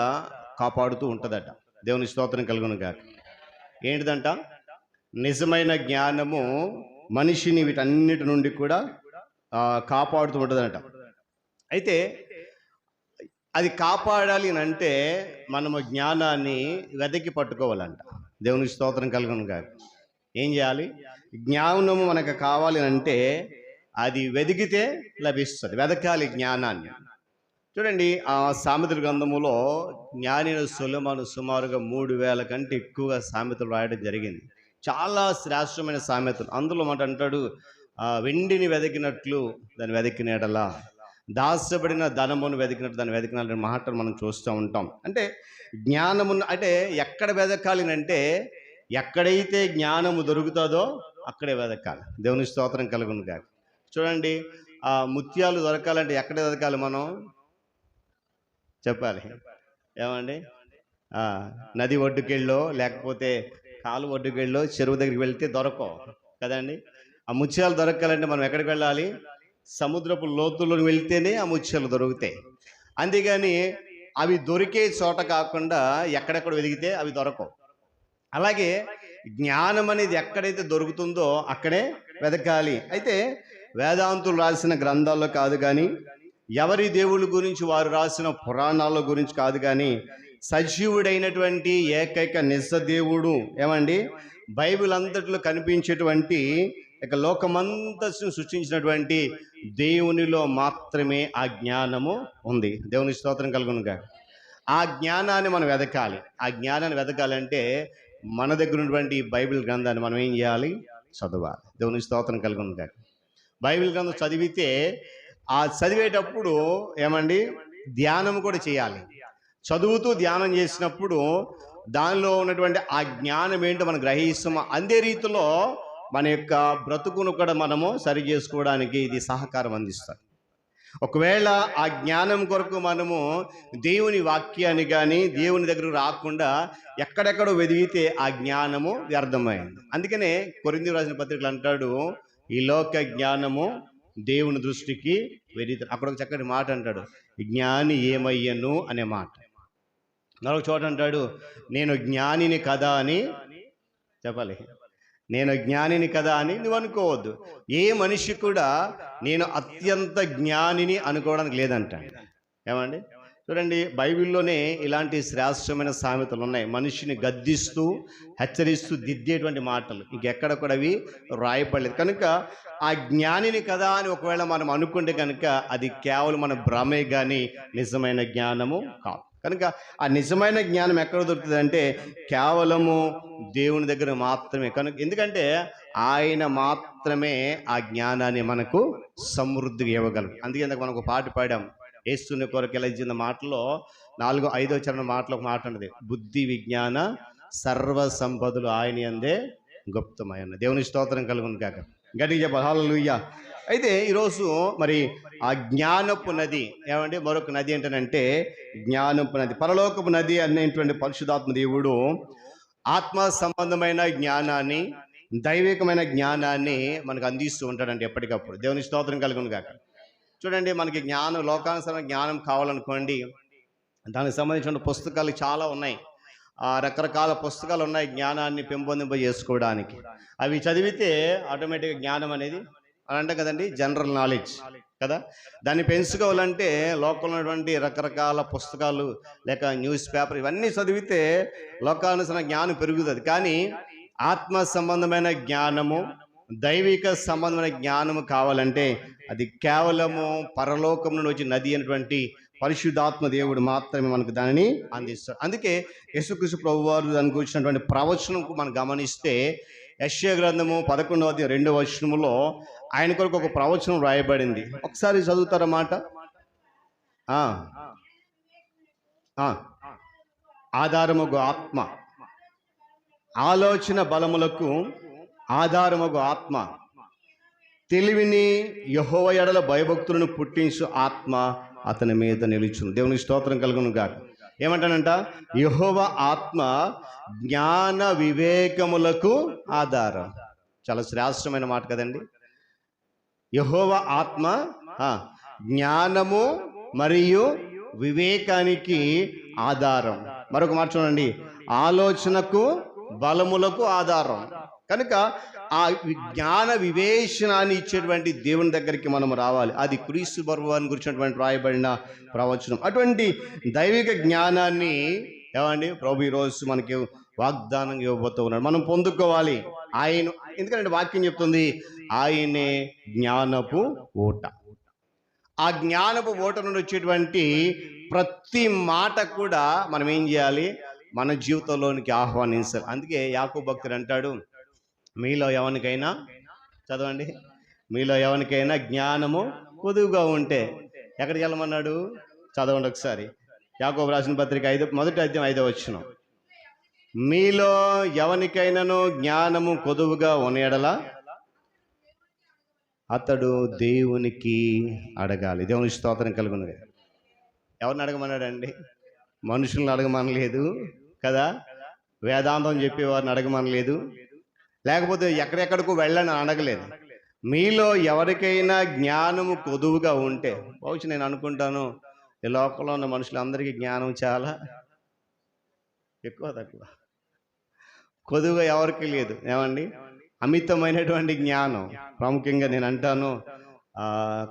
కాపాడుతూ ఉంటుందట. దేవుని స్తోత్రం కలుగును గాక. ఏంటిదంట? నిజమైన జ్ఞానము మనిషిని వీటన్నిటి నుండి కూడా కాపాడుతూ ఉంటుందట. అయితే అది కాపాడాలి అని అంటే మనము జ్ఞానాన్ని వెతికి పట్టుకోవాలంట. దేవునికి స్తోత్రం కలుగును గాక. ఏం చేయాలి? జ్ఞానము మనకు కావాలి అంటే అది వెతికితే లభిస్తుంది. వెతకాలి జ్ఞానాన్ని. చూడండి, సామెతల గ్రంథములో జ్ఞానిన సొలొమోను సుమారుగా 3000 కంటే ఎక్కువగా సామెతలు రాయడం జరిగింది. చాలా శ్రేష్టమైన సామెతలు. అందులో మాట అంటాడు, వెండిని వెతికినట్లు దాన్ని వెతికినడలా, దాచబడిన ధనమును వెతికినట్టు దాన్ని వెతికిన మాటలు మనం చూస్తూ ఉంటాం. అంటే జ్ఞానమును అంటే ఎక్కడ వెతకాలి అంటే ఎక్కడైతే జ్ఞానము దొరుకుతుందో అక్కడే వెతకాలి. దేవుని స్తోత్రం కలుగును గాక. చూడండి, ముత్యాలు దొరకాలంటే ఎక్కడ వెతకాలి? మనం చెప్పాలి. ఏమండి? నది ఒడ్డుకెళ్ళో లేకపోతే కాలు ఒడ్డుకెళ్ళో చెరువు దగ్గరికి వెళ్తే దొరకవు కదండి. ఆ ముత్యాలు దొరకాలంటే మనం ఎక్కడికి వెళ్ళాలి? సముద్రపు లోతుల్లోకి వెళ్తేనే ఆ ముత్యాలు దొరుకుతాయి. అంతేగాని అవి దొరికే చోట కాకుండా ఎక్కడెక్కడ వెతికితే అవి దొరకవు. అలాగే జ్ఞానం అనేది ఎక్కడైతే దొరుకుతుందో అక్కడే వెతకాలి. అయితే వేదాంతులు రాసిన గ్రంథాల్లో కాదు, కానీ ఎవరి దేవుళ్ళ గురించి వారు రాసిన పురాణాల గురించి కాదు, కానీ సజీవుడైనటువంటి ఏకైక నిజ దేవుడు, ఏమండి, బైబిల్ అంతట్లో కనిపించేటువంటి ఇక లోకమంతను సృష్టించినటువంటి దేవునిలో మాత్రమే ఆ జ్ఞానము ఉంది. దేవుని స్తోత్రం కలుగునుగా. ఆ జ్ఞానాన్ని మనం వెతకాలి. ఆ జ్ఞానాన్ని వెతకాలంటే మన దగ్గర ఉన్నటువంటి బైబిల్ గ్రంథాన్ని మనం ఏం చేయాలి? చదవాలి. దేవుని స్తోత్రం కలుగునుగా. బైబిల్ గ్రంథం చదివితే ఆ చదివేటప్పుడు ఏమండి ధ్యానం కూడా చేయాలి. చదువుతూ ధ్యానం చేసినప్పుడు దానిలో ఉన్నటువంటి ఆ జ్ఞానం ఏంటో మనం గ్రహిస్తాము. అందే రీతిలో మన యొక్క బ్రతుకును కూడా మనము సరి చేసుకోవడానికి ఇది సహకారం అందిస్తుంది. ఒకవేళ ఆ జ్ఞానం కొరకు మనము దేవుని వాక్యాన్ని కానీ దేవుని దగ్గరకు రాకుండా ఎక్కడెక్కడో వెదిగితే ఆ జ్ఞానము వ్యర్థమైంది. అందుకనే కొరింథీ రాసిన పత్రికలు అంటాడు, ఈ లోక జ్ఞానము దేవుని దృష్టికి వెరిత. అక్కడ ఒక చక్కటి మాట అంటాడు, జ్ఞాని ఏమయ్యను అనే మాట. మరొక చోట అంటాడు, నేను జ్ఞానిని కదా అని చెప్పాలి. నేను జ్ఞానిని కదా అని నువ్వు అనుకోవద్దు. ఏ మనిషి కూడా నేను అత్యంత జ్ఞానిని అనుకోవడానికి లేదంటాడు. ఏమండి? చూడండి, బైబిల్లోనే ఇలాంటి శ్రేష్టమైన సామెతలు ఉన్నాయి. మనిషిని గద్దిస్తూ హెచ్చరిస్తూ దిద్దేటువంటి మాటలు ఇంకెక్కడ కూడా అవి రాయపడలేదు. కనుక ఆ జ్ఞానిని కదా అని ఒకవేళ మనం అనుకుంటే కనుక అది కేవలం మన భ్రమే కానీ నిజమైన జ్ఞానము కాదు. కనుక ఆ నిజమైన జ్ఞానం ఎక్కడ దొరుకుతుంది అంటే కేవలము దేవుని దగ్గర మాత్రమే. కనుక ఎందుకంటే ఆయన మాత్రమే ఆ జ్ఞానాన్ని మనకు సమృద్ధిగా ఇవ్వగలరు. అందుకే ఇందాక మనం ఒక పాట పాడాం, యేసుని కొరకు ఎలా ఇచ్చిన మాటలో 4-5 చరణం మాటలో ఒక మాట ఉన్నది, బుద్ధి విజ్ఞాన సర్వ సంపదలు ఆయన యందే గుప్తమైన. దేవుని స్తోత్రం కలుగును కాక. గట్టిగా చెప్పాలి హల్లెలూయా. అయితే ఈరోజు మరి ఆ జ్ఞానపు నది ఏమంటే మరొక నది ఏంటంటే జ్ఞానపు నది, పరలోకపు నది అనేటువంటి పరిశుద్ధాత్మ దేవుడు ఆత్మ సంబంధమైన జ్ఞానాన్ని, దైవికమైన జ్ఞానాన్ని మనకు అందిస్తూ ఉంటాడండి ఎప్పటికప్పుడు. దేవుని స్తోత్రం కలుగును కాక. చూడండి, మనకి జ్ఞానం, లోకానుసారమైన జ్ఞానం కావాలనుకోండి, దానికి సంబంధించిన పుస్తకాలు చాలా ఉన్నాయి. రకరకాల పుస్తకాలు ఉన్నాయి జ్ఞానాన్ని పెంపొందింపజేసుకోవడానికి. అవి చదివితే ఆటోమేటిక్గా జ్ఞానం అనేది అని అంటే కదండి, జనరల్ నాలెడ్జ్ కదా. దాన్ని పెంచుకోవాలంటే లోకంలో ఉన్నటువంటి రకరకాల పుస్తకాలు లేక న్యూస్ పేపర్ ఇవన్నీ చదివితే లోకానుసార జ్ఞానం పెరుగుతుంది. కానీ ఆత్మ సంబంధమైన జ్ఞానము, దైవిక సంబంధమైన జ్ఞానము కావాలంటే అది కేవలము పరలోకం నుండి వచ్చి నది అయినటువంటి పరిశుద్ధాత్మ దేవుడు మాత్రమే మనకు దానిని అందిస్తాడు. అందుకే యేసుక్రీస్తు ప్రభువారు దానికి వచ్చినటువంటి ప్రవచనం మనం గమనిస్తే యెషయా గ్రంథము 11:2 ఆయన కొరకు ఒక ప్రవచనం రాయబడింది. ఒకసారి చదువుతారన్నమాట. ఆధారమగు ఆత్మ, ఆలోచన బలములకు ఆధారమగు ఆత్మ, తెలివిని యెహోవా యెడల భయభక్తులను పుట్టించు ఆత్మ అతని మీద నిలుచును. దేవునికి స్తోత్రం కలుగును గాక. ఏమంటానంట, యెహోవా ఆత్మ జ్ఞాన వివేకములకు ఆధారం. చాలా శ్రేష్టమైన మాట కదండి. యెహోవా ఆత్మ జ్ఞానము మరియు వివేకానికి ఆధారం. మరొక మాట చూడండి, ఆలోచనకు బలములకు ఆధారం. కనుక ఆ జ్ఞాన వివేచనాన్ని ఇచ్చేటువంటి దేవుని దగ్గరికి మనం రావాలి. అది క్రీస్తు ప్రభువాన్ని గురించినటువంటి రాయబడిన ప్రవచనం. అటువంటి దైవిక జ్ఞానాన్ని ఏమండి ప్రభు ఈరోజు మనకి వాగ్దానం ఇవ్వబోతూ ఉన్నాడు. మనం పొందుకోవాలి ఆయన. ఎందుకంటే వాక్యం చెప్తుంది, ఆయనే జ్ఞానపు ఊట. ఆ జ్ఞానపు ఊట నుండి వచ్చేటువంటి ప్రతి మాట కూడా మనం ఏం చేయాలి, మన జీవితంలోనికి ఆహ్వానించాలి. అందుకే యాకోబు భక్తుడు అంటాడు, మీలో ఎవరికైనా, చదవండి, మీలో ఎవరికైనా జ్ఞానము కొదువుగా ఉంటే ఎక్కడికి వెళ్ళమన్నాడు, చదవండి ఒకసారి. యాకోబు రాసిన పత్రిక 1:5 మీలో ఎవరికైనాను జ్ఞానము కొదువుగా ఉన్న అతడు దేవునికి అడగాలి. దేవుని స్తోత్రం కలుగును. ఎవరిని అడగమన్నాడండి? మనుషులను అడగమనలేదు కదా, వేదాంతం చెప్పేవారిని అడగమనలేదు, లేకపోతే ఎక్కడెక్కడికో వెళ్ళని అడగలేదు. మీలో ఎవరికైనా జ్ఞానము కొదువుగా ఉంటే, బహుశా నేను అనుకుంటాను ఈ లోకంలో ఉన్న మనుషులందరికీ జ్ఞానం చాలా ఎక్కువ తక్కువ, కొదువుగా ఎవరికి లేదు. ఏమండి, అమితమైనటువంటి జ్ఞానం. ప్రాముఖ్యంగా నేను అంటాను,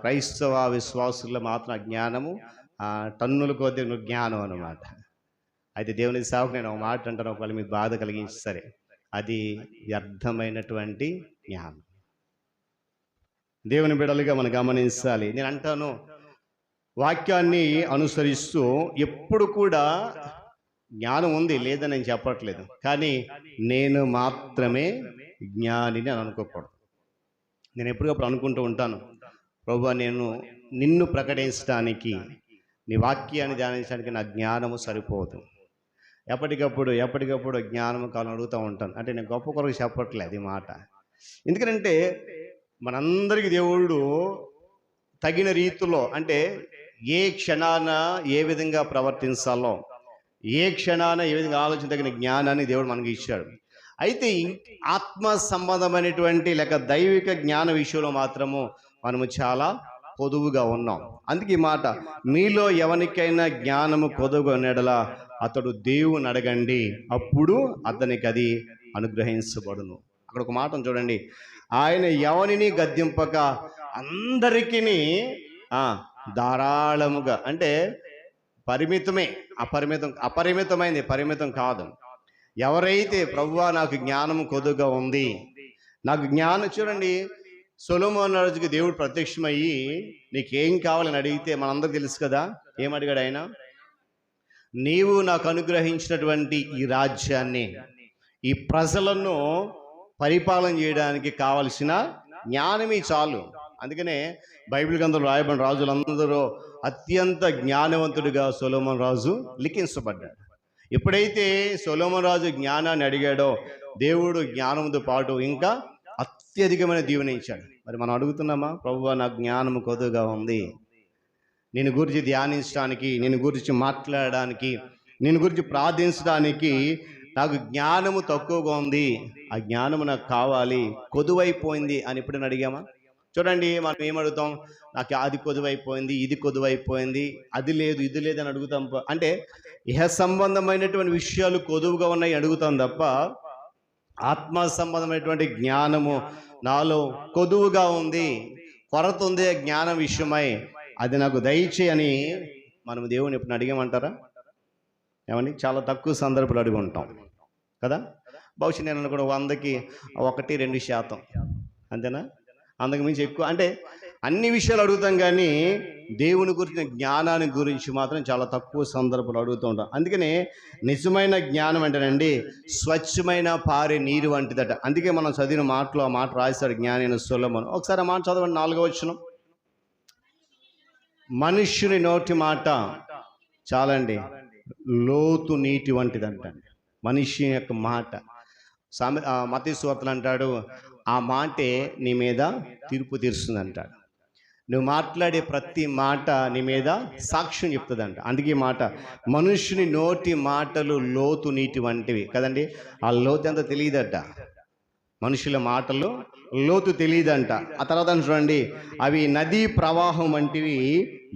క్రైస్తవ విశ్వాసుల్లో మాత్రం జ్ఞానము టన్నుల కొద్ది జ్ఞానం అన్నమాట. అయితే దేవుని సేవకు నేను ఒక మాట అంటాను, ఒకవేళ మీకు బాధ కలిగించి సరే, అది వ్యర్థమైనటువంటి జ్ఞానం. దేవుని బిడ్డలుగా మనం గమనించాలి. నేను అంటాను, వాక్యాన్ని అనుసరిస్తూ ఎప్పుడు కూడా జ్ఞానం ఉంది లేదని నేను చెప్పట్లేదు, కానీ నేను మాత్రమే జ్ఞానిని అని అనుకోకూడదు. నేను ఎప్పటికప్పుడు అనుకుంటూ ఉంటాను, ప్రభువా, నేను నిన్ను ప్రకటించడానికి, నీ వాక్యాన్ని ధ్యానించడానికి నా జ్ఞానము సరిపోదు. ఎప్పటికప్పుడు జ్ఞానము కావాలని అడుగుతూ ఉంటాను. అంటే నేను గొప్ప కొరకు చెప్పట్లేదు ఈ మాట. ఎందుకంటే మనందరికీ దేవుడు తగిన రీతిలో, అంటే ఏ క్షణాన ఏ విధంగా ప్రవర్తించాలో, ఏ క్షణాన ఏ విధంగా ఆలోచన తగిన జ్ఞానాన్ని దేవుడు మనకి ఇచ్చాడు. అయితే ఆత్మ సంబంధమైనటువంటి లేక దైవిక జ్ఞాన విషయంలో మాత్రము మనము చాలా పొదువుగా ఉన్నాం. అందుకే ఈ మాట, మీలో ఎవరికైనా జ్ఞానము కొదువుగా ఉన్నడలా అతడు దేవుని అడగండి, అప్పుడు అతనికి అది అనుగ్రహించబడును. అక్కడ ఒక మాట చూడండి, ఆయన ఎవరిని గద్దింపక అందరికీ ధారాళముగా, అంటే పరిమితమే, అపరిమితమైంది, పరిమితం కాదు. ఎవరైతే ప్రభువా నాకు జ్ఞానం కొద్దుగా ఉంది, నాకు జ్ఞానం, చూడండి, సొలొమోను రాజుకి దేవుడు ప్రత్యక్షమయ్యి నీకేం కావాలని అడిగితే మనందరికి తెలుసు కదా, ఏమడిగాడు ఆయన? నీవు నాకు అనుగ్రహించినటువంటి ఈ రాజ్యాన్ని, ఈ ప్రజలను పరిపాలన చేయడానికి కావలసిన జ్ఞానమే చాలు. అందుకనే బైబిల్ గ్రంథంలో రాయబడిన రాజులందరూ అత్యంత జ్ఞానవంతుడిగా సొలొమోను రాజు లిఖించబడ్డాడు. ఎప్పుడైతే సొలొమోను రాజు జ్ఞానాన్ని అడిగాడో దేవుడు జ్ఞానంతో పాటు ఇంకా అత్యధికమైన దీవెన ఇచ్చాడు. మరి మనం అడుగుతున్నామా, ప్రభువా నాకు జ్ఞానము కొద్దుగా ఉంది, నేను గురించి ధ్యానించడానికి, నేను గురించి మాట్లాడడానికి, నేను గురించి ప్రార్థించడానికి నాకు జ్ఞానము తక్కువగా ఉంది, ఆ జ్ఞానము నాకు కావాలి, కొదువైపోయింది అని ఎప్పుడైనా అడిగామా? చూడండి, మనం ఏమడుగుతాం, నాకు అది కొదువైపోయింది, ఇది కొదువైపోయింది, అది లేదు ఇది లేదు అని అడుగుతాం. అంటే ఇహ సంబంధమైనటువంటి విషయాలు కొదువుగా ఉన్నాయి అడుగుతాం తప్ప ఆత్మ సంబంధమైనటువంటి జ్ఞానము నాలో కొదువుగా ఉంది, కొరత ఉంది జ్ఞానం విషయమై, అది నాకు దయచేయని మనం దేవుని ఎప్పుడు అడిగామంటారా? ఏమని చాలా తక్కువ సందర్భాలు అడిగి ఉంటాం కదా. బహుశా నేను కూడా 100కి 1-2% అంతేనా, అందుకు మించి ఎక్కువ. అంటే అన్ని విషయాలు అడుగుతాం కానీ దేవుని గురించిన జ్ఞానాన్ని గురించి మాత్రం చాలా తక్కువ సందర్భాలు అడుగుతూ ఉంటాం. అందుకనే నిజమైన జ్ఞానం అంటేనండి స్వచ్ఛమైన పారే నీరు వంటిదట. అందుకే మనం చదివిన మాటలో ఆ మాట రాశాడు జ్ఞాని అయిన సొలొమోను. ఒకసారి ఆ మాట చదవండి, 4వ వచనం. మనుష్యుని నోటి మాట చాలండి లోతు నీటి వంటిదంటండి. మనిషి యొక్క మాట మత్తయి సువార్తలో అంటాడు, ఆ మాటే నీ మీద తీర్పు తీరుస్తుంది అంటాడు. నువ్వు మాట్లాడే ప్రతి మాట నీ మీద సాక్ష్యం చెప్తుందంట. అందుకే మాట మనుష్యుని నోటి మాటలు లోతు నీటి వంటివి కదండి. ఆ లోతు ఎంత తెలియదట, మనుషుల మాటలు లోతు తెలియదంట. ఆ తర్వాత చూడండి, అవి నదీ ప్రవాహం వంటివి,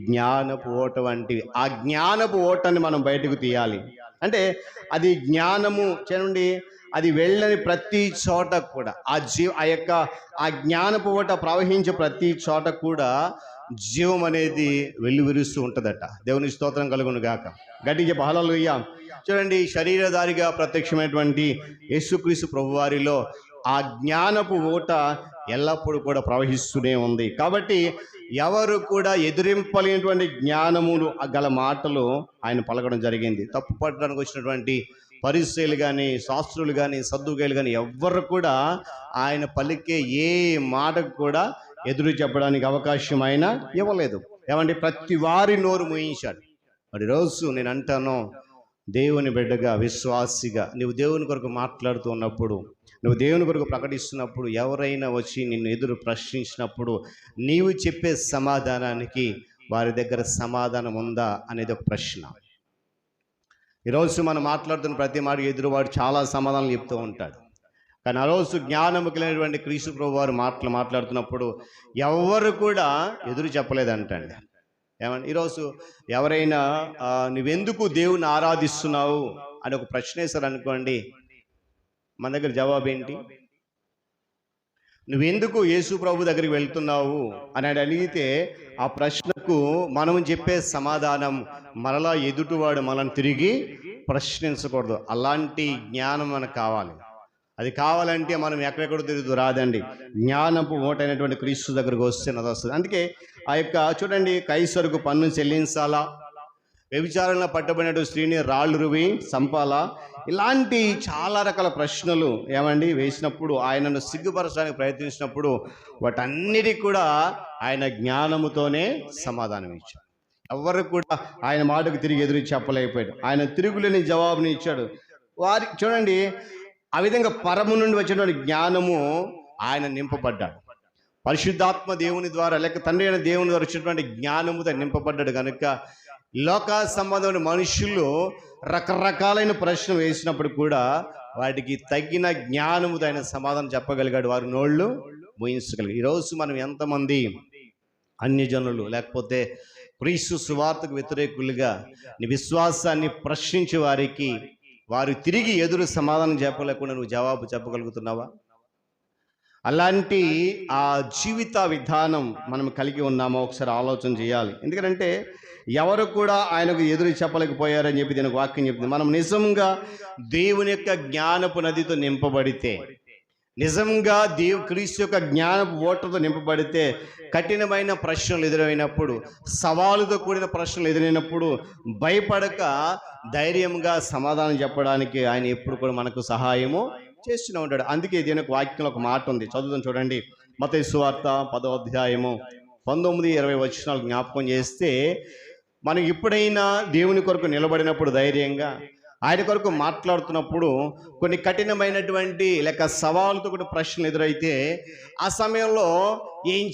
జ్ఞానపు ఓట వంటివి. ఆ జ్ఞానపు ఓటని మనం బయటకు తీయాలి. అంటే అది జ్ఞానము చూడండి, అది వెళ్ళని ప్రతి చోట కూడా ఆ జ్ఞానపు ఓట ప్రవహించే ప్రతి చోట కూడా జీవం అనేది వెల్లువిరుస్తూ ఉంటుందట. దేవుని స్తోత్రం కలుగును గాక. గట్టిగా చెప్పు హల్లెలూయా. చూడండి, శరీరధారిగా ప్రత్యక్షమైనటువంటి యేసుక్రీస్తు ప్రభువారిలో ఆ జ్ఞానపు ఓట ఎల్లప్పుడూ కూడా ప్రవహిస్తూనే ఉంది. కాబట్టి ఎవరు కూడా ఎదిరింపలేనటువంటి జ్ఞానములు గల మాటలు ఆయన పలకడం జరిగింది. తప్పు పట్టడానికి వచ్చినటువంటి పరిసయ్యులు కానీ, శాస్త్రులు కానీ, సద్దుకాయలు కానీ ఎవ్వరు కూడా ఆయన పలికే ఏ మాటకు కూడా ఎదురు చెప్పడానికి అవకాశం ఆయన ఇవ్వలేదు. ఏమంటే ప్రతి వారి నోరు మూయించాడు. మరి రోజు నేను అంటాను, దేవుని బిడ్డగా విశ్వాసిగా నువ్వు దేవుని కొరకు మాట్లాడుతూ ఉన్నప్పుడు, నువ్వు దేవుని కొరకు ప్రకటిస్తున్నప్పుడు, ఎవరైనా వచ్చి నిన్ను ఎదురు ప్రశ్నించినప్పుడు నీవు చెప్పే సమాధానానికి వారి దగ్గర సమాధానం ఉందా అనేది ఒక ప్రశ్న. ఈరోజు మనం మాట్లాడుతున్న ప్రతి మాట ఎదురువాడు చాలా సమాధానాలు చెప్తూ ఉంటాడు. కానీ ఆ రోజు జ్ఞానము కలిగినటువంటి క్రీస్తు ప్రభు వారు మాట్లాడుతున్నప్పుడు ఎవరు కూడా ఎదురు చెప్పలేదంటండి. ఏమంటే ఈరోజు ఎవరైనా నువ్వెందుకు దేవుని ఆరాధిస్తున్నావు అని ఒక ప్రశ్న వేశారు అనుకోండి, మన దగ్గర జవాబు ఏంటి? నువ్వెందుకు యేసు ప్రభు దగ్గరికి వెళ్తున్నావు అని అడిగితే ఆ ప్రశ్నకు మనం చెప్పే సమాధానం మరలా ఎదుటివాడు మనల్ని తిరిగి ప్రశ్నించకూడదు. అలాంటి జ్ఞానం మనకు కావాలి. అది కావాలంటే మనం ఎక్కడెక్కడో తిరుగుతూ రాదండి. జ్ఞానపు ఓటైనటువంటి క్రీస్తు దగ్గరకు వస్తే అది వస్తుంది. అందుకే ఆ యొక్క చూడండి, కైసరుకు పన్ను చెల్లించాలా, వ్యభిచారంలో పట్టబడినటువంటి స్త్రీని రాళ్ళు రువి చంపాలా, ఇలాంటి చాలా రకాల ప్రశ్నలు ఏమండి వేసినప్పుడు, ఆయనను సిగ్గుపరచడానికి ప్రయత్నించినప్పుడు వాటన్నిటికీ కూడా ఆయన జ్ఞానముతోనే సమాధానం ఇచ్చాడు. ఎవరు కూడా ఆయన మాటకు తిరిగి ఎదురు చెప్పలేకపోయాడు. ఆయన తిరుగులేని జవాబుని ఇచ్చాడు. వారికి చూడండి, ఆ విధంగా పరము నుండి వచ్చినటువంటి జ్ఞానము ఆయన నింపబడ్డాడు. పరిశుద్ధాత్మ దేవుని ద్వారా లేక తండ్రి అయిన దేవుని ద్వారా వచ్చినటువంటి జ్ఞానముతో నింపబడ్డాడు. కనుక లోక సంబంధమైన మనుషులు రకరకాలైన ప్రశ్నలు వేసినప్పుడు కూడా వాటికి తగిన జ్ఞానముతో ఆయన సమాధానం చెప్పగలిగాడు. వారి నోళ్ళు మూయించగలిగాడు. ఈరోజు మనం ఎంతమంది అన్యజనులు లేకపోతే క్రీస్తు సువార్తకు వ్యతిరేకులుగా నీ విశ్వాసాన్ని ప్రశ్నించే వారికి వారు తిరిగి ఎదురు సమాధానం చెప్పలేకుండా నువ్వు జవాబు చెప్పగలుగుతున్నావా? అలాంటి ఆ జీవిత విధానం మనం కలిగి ఉన్నామో ఒకసారి ఆలోచన చేయాలి. ఎందుకంటే ఎవరు కూడా ఆయనకు ఎదురు చెప్పలేకపోయారని చెప్పి దీనికి వాక్యం చెప్తుంది. మనం నిజంగా దేవుని యొక్క జ్ఞానపు నదితో నింపబడితే, నిజంగా క్రీస్తు యొక్క జ్ఞానపు ఓటతో నింపబడితే, కఠినమైన ప్రశ్నలు ఎదురైనప్పుడు, సవాలుతో కూడిన ప్రశ్నలు ఎదురైనప్పుడు భయపడక ధైర్యంగా సమాధానం చెప్పడానికి ఆయన ఎప్పుడు కూడా మనకు సహాయము చేస్తూనే ఉంటాడు. అందుకే దీని వాక్యంలో ఒక మాట ఉంది, చదువుతాం చూడండి. మత్తయి సువార్త 10వ అధ్యాయము 19-20 వచనాలు జ్ఞాపకం చేస్తే, మనం ఎప్పుడైనా దేవుని కొరకు నిలబడినప్పుడు ధైర్యంగా ఆయన కొరకు మాట్లాడుతున్నప్పుడు కొన్ని కఠినమైనటువంటి లేక సవాలుతో కూడా ప్రశ్నలు ఎదురైతే ఆ సమయంలో ఏం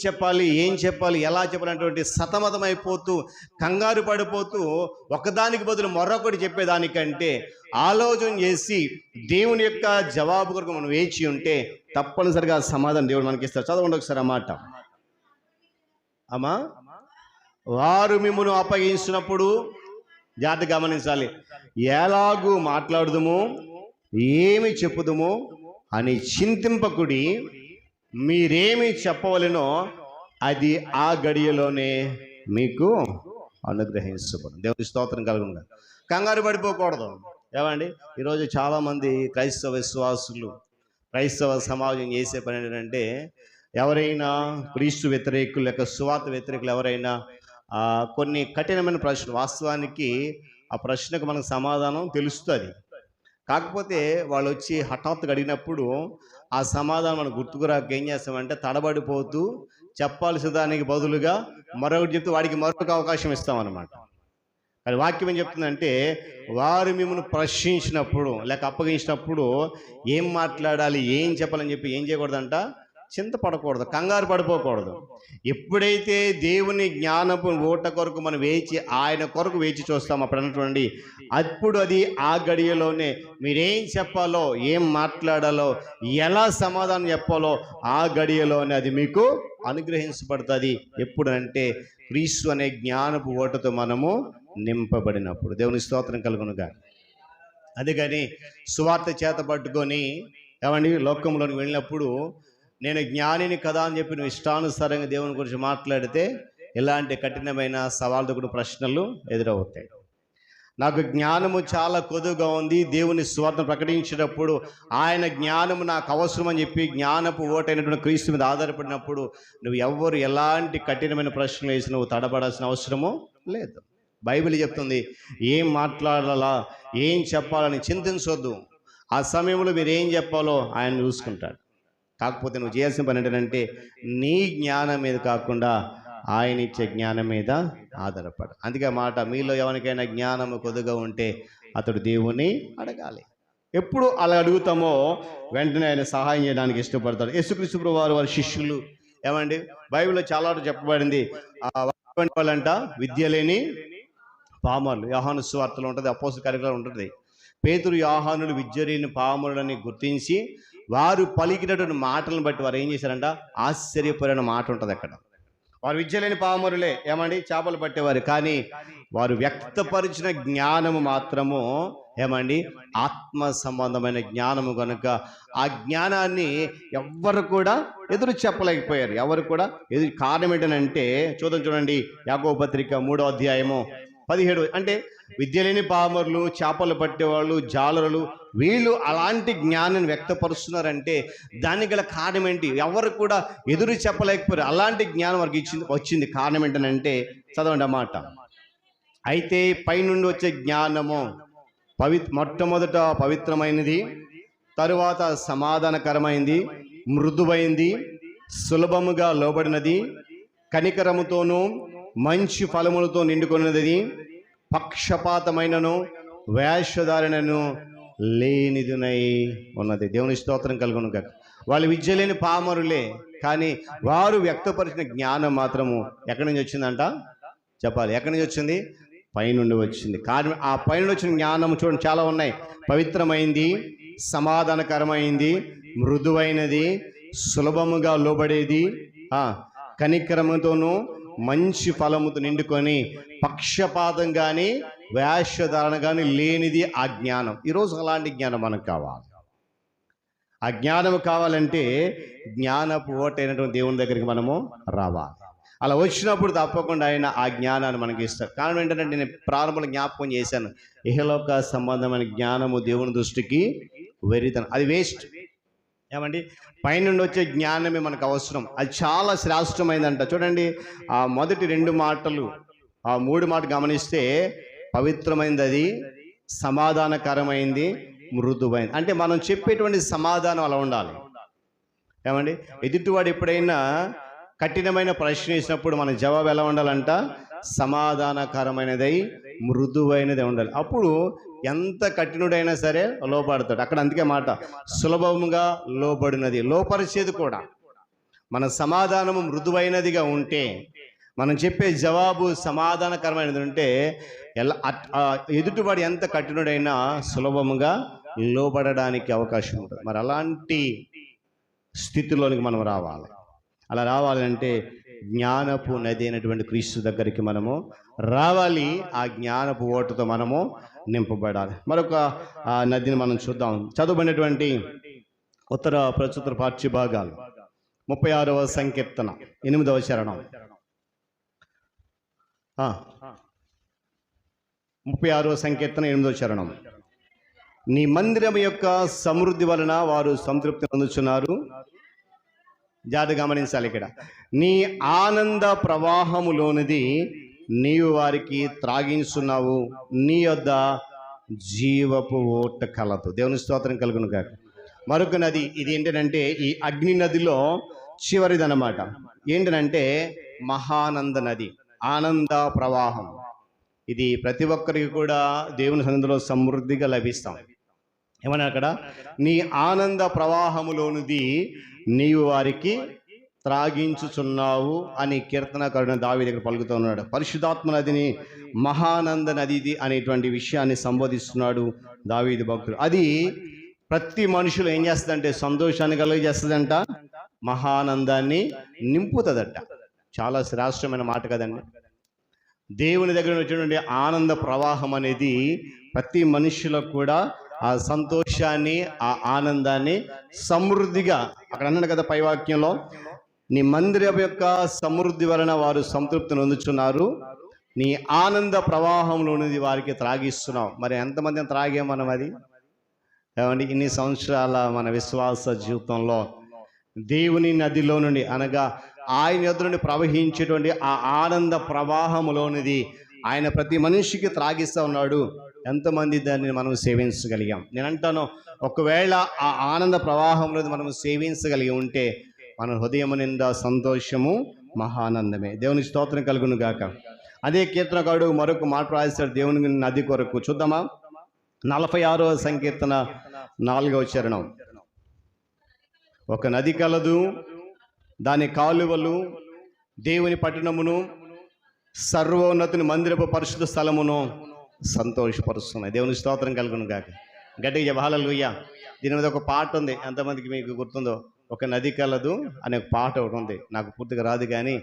చెప్పాలి ఎలా చెప్పాలనేటువంటి సతమతమైపోతూ కంగారు పడిపోతూ ఒకదానికి బదులు మరొకటి చెప్పేదానికంటే ఆలోచన చేసి దేవుని యొక్క జవాబు కొరకు మనం వేచి ఉంటే తప్పనిసరిగా సమాధానం దేవుడు మనకి ఇస్తారు. చదవండి ఒకసారి ఆ మాట. అమ్మా, వారు మిమ్మును అప్పగించినప్పుడు జాగ్రత్త గమనించాలి. ఎలాగూ మాట్లాడుదుము, ఏమి చెప్పుదుము అని చింతింపకుడి, మీరేమి చెప్పవలెనో అది ఆ గడియలోనే మీకు అనుగ్రహించబడును. దేవుని స్తోత్రం కలుగును. కంగారు పడిపోకూడదు. ఏమండి, ఈరోజు చాలామంది క్రైస్తవ విశ్వాసులు, క్రైస్తవ సమాజం చేసే పని ఏంటంటే, ఎవరైనా క్రీస్తు వ్యతిరేకులు లేక సువార్త వ్యతిరేకులు ఎవరైనా కొన్ని కఠినమైన ప్రశ్నలు, వాస్తవానికి ఆ ప్రశ్నకు మనకు సమాధానం తెలుస్తుంది, కాకపోతే వాళ్ళు వచ్చి హఠాత్తుగా అడిగినప్పుడు ఆ సమాధానం మనకు గుర్తుకురాక ఏం చేస్తామంటే తడబడిపోతూ చెప్పాల్సిన దానికి బదులుగా మరొకటి చెప్తే వాడికి మరొక అవకాశం ఇస్తామన్నమాట. కానీ వాక్యం ఏం చెప్తుందంటే, వారు మిమ్మల్ని ప్రశ్నించినప్పుడు లేక అప్పగించినప్పుడు ఏం మాట్లాడాలి, ఏం చెప్పాలని చెప్పి ఏం చేయకూడదంట, చింతపడకూడదు, కంగారు పడిపోకూడదు. ఎప్పుడైతే దేవుని జ్ఞానపు ఓట కొరకు మనం ఆయన కొరకు వేచి చూస్తాం అప్పుడు అన్నటువంటి అప్పుడు అది ఆ గడియలోనే మీరేం చెప్పాలో, ఏం మాట్లాడాలో, ఎలా సమాధానం చెప్పాలో ఆ గడియలోనే అది మీకు అనుగ్రహించబడుతుంది. ఎప్పుడంటే క్రీస్తు అనే జ్ఞానపు ఓటతో మనము నింపబడినప్పుడు. దేవుని స్తోత్రం కలుగునుగా. అందుకని సువార్త చేత పట్టుకొని ఏమండి లోకంలోకి వెళ్ళినప్పుడు నేను జ్ఞానిని కదా అని చెప్పి నువ్వు ఇష్టానుసారంగా దేవుని గురించి మాట్లాడితే ఇలాంటి కఠినమైన సవాళ్ళతో కూడా ప్రశ్నలు ఎదురవుతాయి. నాకు జ్ఞానము చాలా కొద్దుగా ఉంది, దేవుని సువార్తను ప్రకటించేటప్పుడు ఆయన జ్ఞానము నాకు అవసరం అని చెప్పి జ్ఞానపు ఓటైనటువంటి క్రీస్తు మీద ఆధారపడినప్పుడు నువ్వు ఎలాంటి కఠినమైన ప్రశ్నలు వేసి నువ్వు తడబడాల్సిన అవసరము లేదు. బైబిల్ చెప్తుంది, ఏం మాట్లాడాలా, ఏం చెప్పాలని చింతించొద్దు. ఆ సమయంలో మీరు ఏం చెప్పాలో ఆయన చూసుకుంటాడు. కాకపోతే నువ్వు చేయాల్సిన పని ఏంటంటే నీ జ్ఞానం మీద కాకుండా ఆయన ఇచ్చే జ్ఞానం మీద ఆధారపడు. అందుకే మాట, మీలో ఎవరికైనా జ్ఞానము కొద్దిగా ఉంటే అతడు దేవుని అడగాలి. ఎప్పుడు అలా అడుగుతామో వెంటనే ఆయన సహాయం చేయడానికి ఇష్టపడతాడు. యేసుక్రీస్తు ప్రభువారు వారి శిష్యులు ఏమండి, బైబిల్లో చాలా చెప్పబడింది, వాళ్ళంట విద్య లేని పామరులు. యోహాను సువార్తలో ఉంటుంది, అపోస్తల కార్యాలలో ఉంటుంది. పేతురు యోహానులు విద్య లేని పామరులని గుర్తించి వారు పలికినటువంటి మాటలను బట్టి వారు ఏం చేశారంట, ఆశ్చర్యపోయిన మాట ఉంటుంది అక్కడ. వారు విద్య లేని పామరులే, ఏమండి, చేపలు పట్టేవారు, కానీ వారు వ్యక్తపరిచిన జ్ఞానము మాత్రము ఏమండి ఆత్మ సంబంధమైన జ్ఞానము కనుక ఆ జ్ఞానాన్ని ఎవ్వరు కూడా ఎదురు చెప్పలేకపోయారు. ఎవరు కూడా ఎదురు. కారణం ఏంటంటే చూడండి యాకోబు పత్రిక 3వ అధ్యాయము 17. అంటే విద్య లేని పామరులు, చేపలు పట్టేవాళ్ళు, జాలరులు, వీళ్ళు అలాంటి జ్ఞానాన్ని వ్యక్తపరుస్తున్నారంటే దానికి గల కారణం ఏంటి? ఎవరు కూడా ఎదురు చెప్పలేకపోయారు. అలాంటి జ్ఞానం వారికి వచ్చింది. కారణం ఏంటంటే చదవండి అన్నమాట. అయితే పైనుండి వచ్చే జ్ఞానము మొట్టమొదట పవిత్రమైనది, తరువాత సమాధానకరమైంది, మృదువైంది, సులభముగా లోబడినది, కనికరముతోనూ మంచి ఫలములతో నిండుకున్నది, పక్షపాతమైనను వేషధారణను లేనిదినై ఉన్నది. దేవుని స్తోత్రం కలుగును గాక. వాళ్ళు విద్య లేని పామరులే, కానీ వారు వ్యక్తపరిచిన జ్ఞానం మాత్రము ఎక్కడి నుంచి వచ్చిందంట చెప్పాలి. ఎక్కడి నుంచి వచ్చింది? పైనుండి వచ్చింది. కానీ ఆ పైనుండి వచ్చిన జ్ఞానం చూడండి చాలా ఉన్నాయి. పవిత్రమైంది, సమాధానకరమైంది, మృదువైనది, సులభముగా లోబడేది, కనికరముతోనూ మంచి ఫలముతో నిండుకొని పక్షపాతం కానీ వేషధారణ కానీ లేనిది ఆ జ్ఞానం. ఈరోజు అలాంటి జ్ఞానం మనకు కావాలి. ఆ జ్ఞానం కావాలంటే జ్ఞానపు ఓటైనటువంటి దేవుని దగ్గరికి మనము రావాలి. అలా వచ్చినప్పుడు తప్పకుండా ఆయన ఆ జ్ఞానాన్ని మనకి ఇస్తారు. కారణం ఏంటంటే నేను ప్రారంభంలో జ్ఞాపకం చేశాను, ఇహలోక సంబంధమైన జ్ఞానము దేవుని దృష్టికి వెరితనం, అది వేస్ట్. ఏమండి, పైనుండి వచ్చే జ్ఞానమే మనకు అవసరం. అది చాలా శ్రేష్టమైందంట. చూడండి ఆ మొదటి 2 మాటలు, ఆ 3 మాటలు గమనిస్తే పవిత్రమైంది, అది సమాధానకరమైంది, మృదువైనది. అంటే మనం చెప్పేటువంటి సమాధానం అలా ఉండాలి. ఏమండి, ఎదుటివాడు ఎప్పుడైనా కఠినమైన ప్రశ్న వేసినప్పుడు మన జవాబు ఎలా ఉండాలంట? సమాధానకరమైనదై మృదువైనది ఉండాలి. అప్పుడు ఎంత కఠినుడైనా సరే లోపడతాడు. అక్కడ అందుకే మాట సులభముగా లోబడినది, లోపరిచేది కూడా. మన సమాధానము మృదువైనదిగా ఉంటే, మనం చెప్పే జవాబు సమాధానకరమైనది ఉంటే, ఎదుటివాడు ఎంత కఠినుడైనా సులభముగా లోబడడానికి అవకాశం ఉంటుంది. మరి అలాంటి స్థితిలోనికి మనం రావాలి. అలా రావాలంటే జ్ఞానపు నది అయినటువంటి క్రీస్తు దగ్గరికి మనము రావాలి. ఆ జ్ఞానపు ఓటుతో మనము నింపబడాలి. మరొక నదిని మనం చూద్దాం. చదువుబడినటువంటి ఉత్తర ప్రచుత్ర పాఠ్య భాగాలు 36వ సంకీర్తన 8వ చరణం. 36వ సంకీర్తన 8వ చరణం. నీ మందిరం యొక్క సమృద్ధి వలన వారు సంతృప్తి పొందుచున్నారు. జాగ్రత్తగా గమనించాలి. ఇక్కడ నీ ఆనంద ప్రవాహములోనిది నీవు వారికి త్రాగించున్నావు, నీ యొద్ద జీవపు ఓట కలదు. దేవుని స్తోత్రం కలుగును గాక. మరొక నది ఇది ఏంటంటే ఈ అగ్ని నదిలో చివరిది అన్నమాట. ఏంటంటే మహానంద నది, ఆనంద ప్రవాహం. ఇది ప్రతి ఒక్కరికి కూడా దేవుని సన్నిధిలో సమృద్ధిగా లభిస్తాం. ఏమన్నా అక్కడ నీ ఆనంద ప్రవాహములోనిది నీవు వారికి త్రాగించుచున్నావు అని కీర్తనకారుడు దావీదు దగ్గర పలుకుతున్నాడు. పరిశుద్ధాత్మ నదిని మహానంద నది అనేటువంటి విషయాన్ని సంబోధిస్తున్నాడు దావీదు భక్తుడు. అది ప్రతి మనుషులు ఏం చేస్తుందంటే సంతోషాన్ని కలుగజేస్తుందంట, మహానందాన్ని నింపుతుందట. చాలా శ్రేష్టమైన మాట కదండి. దేవుని దగ్గర వచ్చినటువంటి ఆనంద ప్రవాహం అనేది ప్రతి మనుషులకు కూడా ఆ సంతోషాన్ని, ఆ ఆనందాన్ని సమృద్ధిగా, అక్కడ అన్నాడు కదా పై వాక్యంలో, నీ మందిరం యొక్క సమృద్ధి వలన వారు సంతృప్తి నొందుచున్నారు, నీ ఆనంద ప్రవాహంలోనిది వారికి త్రాగిస్తున్నావు. మరి ఎంతమంది త్రాగే మనం అది? ఏమండి, ఇన్ని సంవత్సరాల మన విశ్వాస జీవితంలో దేవుని నదిలో నుండి, అనగా ఆయన యొద్ద నుండి ప్రవహించేటువంటి ఆ ఆనంద ప్రవాహములోనిది ఆయన ప్రతి మనిషికి త్రాగిస్తూ ఉన్నాడు. ఎంతమంది దాన్ని మనం సేవించగలిగాం? నేను అంటాను, ఒకవేళ ఆ ఆనంద ప్రవాహంలో మనం సేవించగలిగి ఉంటే మన హృదయం నిండా సంతోషము, మహానందమే. దేవుని స్తోత్రం కలుగును గాక. అదే కీర్తనకారుడు మరొక మాట రాశాడు దేవుని నది కొరకు. చూద్దామా? 46వ సంకీర్తన 4వ చరణం. ఒక నది కలదు, దాని కాలువలు దేవుని పట్టణమును, సర్వోన్నతుని మందిరపు పరిశుద్ధ స్థలమును సంతోషపరుస్తున్నాయి. దేవుని స్తోత్రం కలుగును గాక. గట్టిగా హల్లెలూయా. దీని మీద ఒక పాట ఉంది, ఎంతమందికి మీకు గుర్తుందో? ఒక నది కలదు అనే ఒక పాట ఒకటి ఉంది. నాకు పూర్తిగా రాదు కానీ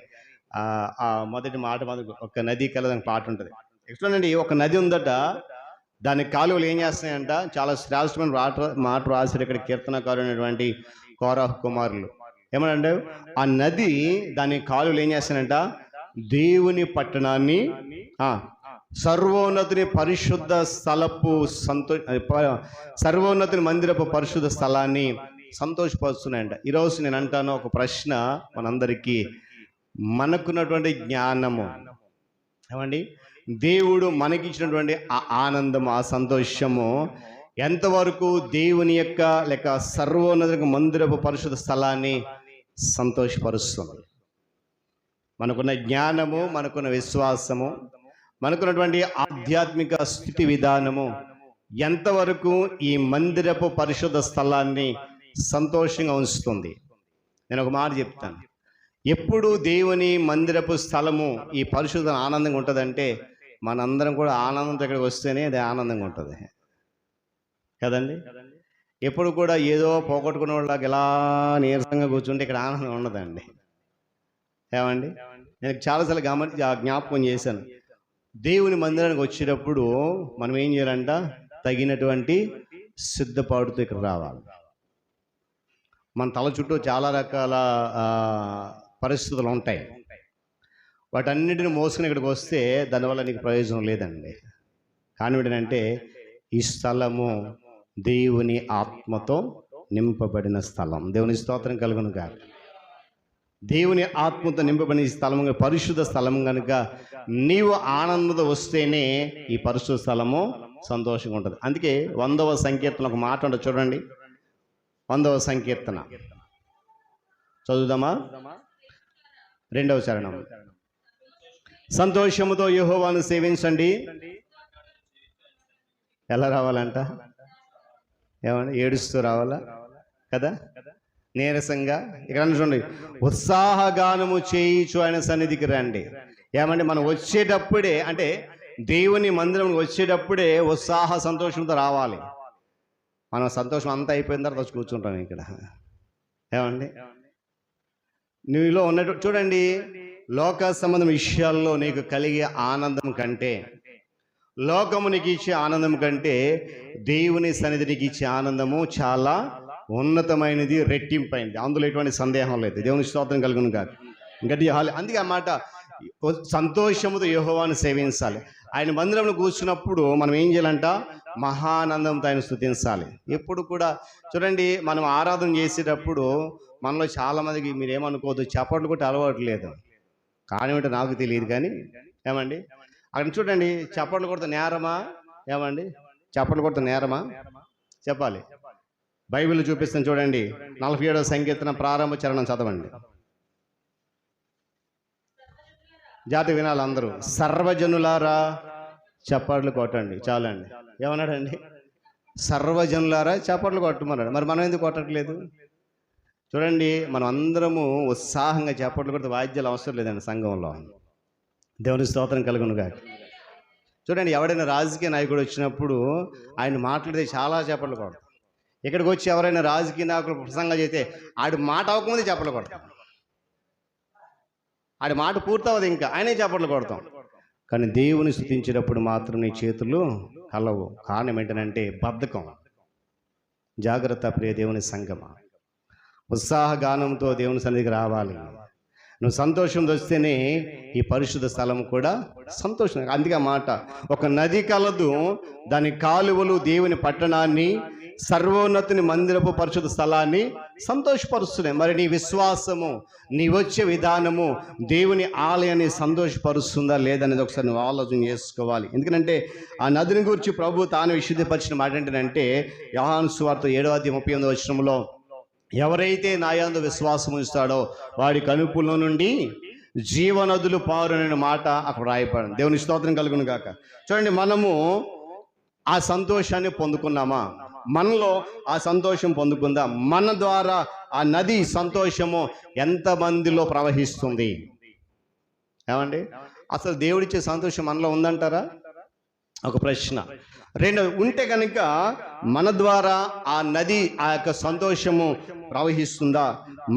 ఆ మొదటి మాట ఒక నది కలదు అనే పాట ఉంటుంది. ఎట్లండి, ఒక నది ఉందట, దాని కాలువలు ఏం చేస్తున్నాయంట? చాలా శ్రేష్టమైన మాట రాశారు ఇక్కడ కీర్తనకారుడైనటువంటి కోరహు కుమారులు. ఏమనంటే ఆ నది దాని కాలువలు ఏం చేస్తానంట? దేవుని పట్టణాన్ని, సర్వోన్నతుని పరిశుద్ధ స్థలపు సర్వోన్నతుని మందిరపు పరిశుద్ధ స్థలాన్ని సంతోషపరుస్తున్నాయంట. ఈరోజు నేను అంటాను, ఒక ప్రశ్న మనందరికీ, మనకున్నటువంటి జ్ఞానము, ఏమండి, దేవుడు మనకిచ్చినటువంటి ఆ ఆనందము, ఆ సంతోషము ఎంతవరకు దేవుని యొక్క లేక సర్వోన్నత మందిరపు పరిశుద్ధ స్థలాన్ని సంతోషపరుస్తుంది? మనకున్న జ్ఞానము, మనకున్న విశ్వాసము, మనకున్నటువంటి ఆధ్యాత్మిక స్థితి విధానము ఎంతవరకు ఈ మందిరపు పరిశుద్ధ స్థలాన్ని సంతోషంగా ఉంచుతుంది? నేను ఒక మాట చెప్తాను. ఎప్పుడు దేవుని మందిరపు స్థలము ఈ పరిశుద్ధ ఆనందంగా ఉంటుందంటే మనందరం కూడా ఆనందంతో ఇక్కడికి వస్తేనే అది ఆనందంగా ఉంటుంది కదండి. ఎప్పుడు కూడా ఏదో పోగొట్టుకునే వాళ్ళకి ఇలా నీరసంగా కూర్చుంటే ఇక్కడ ఆనందం ఉండదండి. ఏమండి, నేను చాలాసార్లు జ్ఞాపకం చేశాను. దేవుని మందిరానికి వచ్చేటప్పుడు మనం ఏం చేయాలంట? తగినటువంటి సిద్ధపాటుతో ఇక్కడ రావాలి. మన తల చుట్టూ చాలా రకాల పరిస్థితులు ఉంటాయి. వాటన్నిటిని మోసుకుని ఇక్కడికి వస్తే దానివల్ల నీకు ప్రయోజనం లేదండి. కానీ ఏంటంటే ఈ స్థలము దేవుని ఆత్మతో నింపబడిన స్థలం. దేవుని స్తోత్రం కలుగును గాక. దేవుని ఆత్మతో నింపబడిన ఈ స్థలం పరిశుద్ధ స్థలం కనుక నీవు ఆనందంతో వస్తేనే ఈ పరిశుద్ధ స్థలము సంతోషంగా ఉంటుంది. అందుకే 100వ సంకీర్తన ఒక మాట ఉంటుంది చూడండి. 100వ సంకీర్తన చదువుదామా? 2వ చరణం. సంతోషముతో యెహోవాను సేవించండి. ఎలా రావాలంట? ఏమన్నా ఏడుస్తూ రావాలా కదా? నీరసంగా ఇక్కడ చూడండి, ఉత్సాహగానము చేయించు ఆయన సన్నిధికి రండి. ఏమంటే మనం వచ్చేటప్పుడే, అంటే దేవుని మందిరం వచ్చేటప్పుడే ఉత్సాహ సంతోషంతో రావాలి. మనం సంతోషం అంతా అయిపోయిన తర్వాత వచ్చి కూర్చుంటాం ఇక్కడ. ఏమండి నీలో ఉన్నట్టు చూడండి, లోక సంబంధం విషయాల్లో నీకు కలిగే ఆనందం కంటే, లోకము నీకు ఇచ్చే ఆనందం కంటే దేవుని సన్నిధి నీకు ఇచ్చే ఆనందము చాలా ఉన్నతమైనది, రెట్టింపైనది. అందులో ఎటువంటి సందేహం లేదు. దేవుని స్తోత్రం కలుగును కాదు. గట్టి అందుకే ఆ మాట, సంతోషముతో యెహోవాను సేవించాలి. ఆయన మందిరంలో కూర్చున్నప్పుడు మనం ఏం చేయాలంట? మహానందంతో ఆయన స్తుతించాలి. ఎప్పుడు కూడా చూడండి, మనం ఆరాధన చేసేటప్పుడు మనలో చాలామందికి మీరేమనుకోవద్దు, చప్పట్లు కొట్టి అలవాటు లేదు. కానీ ఏంటో నాకు తెలియదు కానీ ఏమండి, అక్కడ చూడండి, చప్పట్లు కొడితే నేరమా? ఏమండి చప్పట్లు కొడితే నేరమా? చెప్పాలి. బైబిల్ చూపిస్తాను చూడండి. 47వ సంకీర్తన ప్రారంభ చరణం చదవండి. జాతి వినాలి అందరూ. సర్వజనులారా చప్పట్లు కొట్టండి. చాలండి. ఏమన్నాడండి? సర్వజనులారా చప్పట్లు కొట్టమన్నాడు. మరి మనం ఎందుకు కొట్టట్లేదు? చూడండి, మనం అందరము ఉత్సాహంగా చప్పట్లు కొడితే వాయిద్యాలు అవసరం లేదండి సంఘంలో. దేవుని స్తోత్రం కలుగునుగా. చూడండి, ఎవడైనా రాజకీయ నాయకుడు వచ్చినప్పుడు ఆయన మాట్లాడితే చాలా చప్పట్లు కొడతాం. ఇక్కడికి వచ్చి ఎవరైనా రాజకీయ నాయకులు ప్రసంగం చేస్తే ఆడి మాట అవ్వకముందే చప్పట్లు కొడతాం. ఆడి మాట పూర్తవదు, ఇంకా ఆయనే చప్పట్లు కొడతాం. కానీ దేవుని స్తుతించేటప్పుడు మాత్రం నీ చేతులు కలవు. కారణం ఏంటంటే బద్ధకం. జాగ్రత్త ప్రియ దేవుని సంగమా, ఉత్సాహగానంతో దేవుని సన్నిధికి రావాలి. నువ్వు సంతోషం వస్తేనే ఈ పరిశుద్ధ స్థలం కూడా సంతోషం. అందుకే మాట, ఒక నది కలదు, దాని కాలువలు దేవుని పట్టణాన్ని, సర్వోన్నతుని మందిరపు పరిశుద్ధ స్థలాన్ని సంతోషపరుస్తున్నాయి. మరి నీ విశ్వాసము, నీ వచ్చే విధానము దేవుని ఆలయాన్ని సంతోషపరుస్తుందా లేదనేది ఒకసారి నువ్వు ఆలోచన చేసుకోవాలి. ఎందుకంటే ఆ నదిని గురించి ప్రభు తాను విశుద్ధిపరిచిన మాట ఏంటంటే, యోహాను సువార్త 7:38 వచనంలో, ఎవరైతే నా యందు విశ్వాసం ఉంచుతాడో వాడి కనుపులో నుండి జీవనదులు పారుననే మాట అక్కడ రాయబడింది. దేవుని స్తోత్రం కలుగును గాక. చూడండి, మనము ఆ సంతోషాన్ని పొందుకున్నామా? మనలో ఆ సంతోషం పొందుకుందా? మన ద్వారా ఆ నది సంతోషము ఎంతమందిలో ప్రవహిస్తుంది? ఏమండి, అసలు దేవుడిచ్చే సంతోషం మనలో ఉందంటారా? ఒక ప్రశ్న. రెండు, ఉంటే కనుక మన ద్వారా ఆ నది ఆ యొక్క సంతోషము ప్రవహిస్తుందా?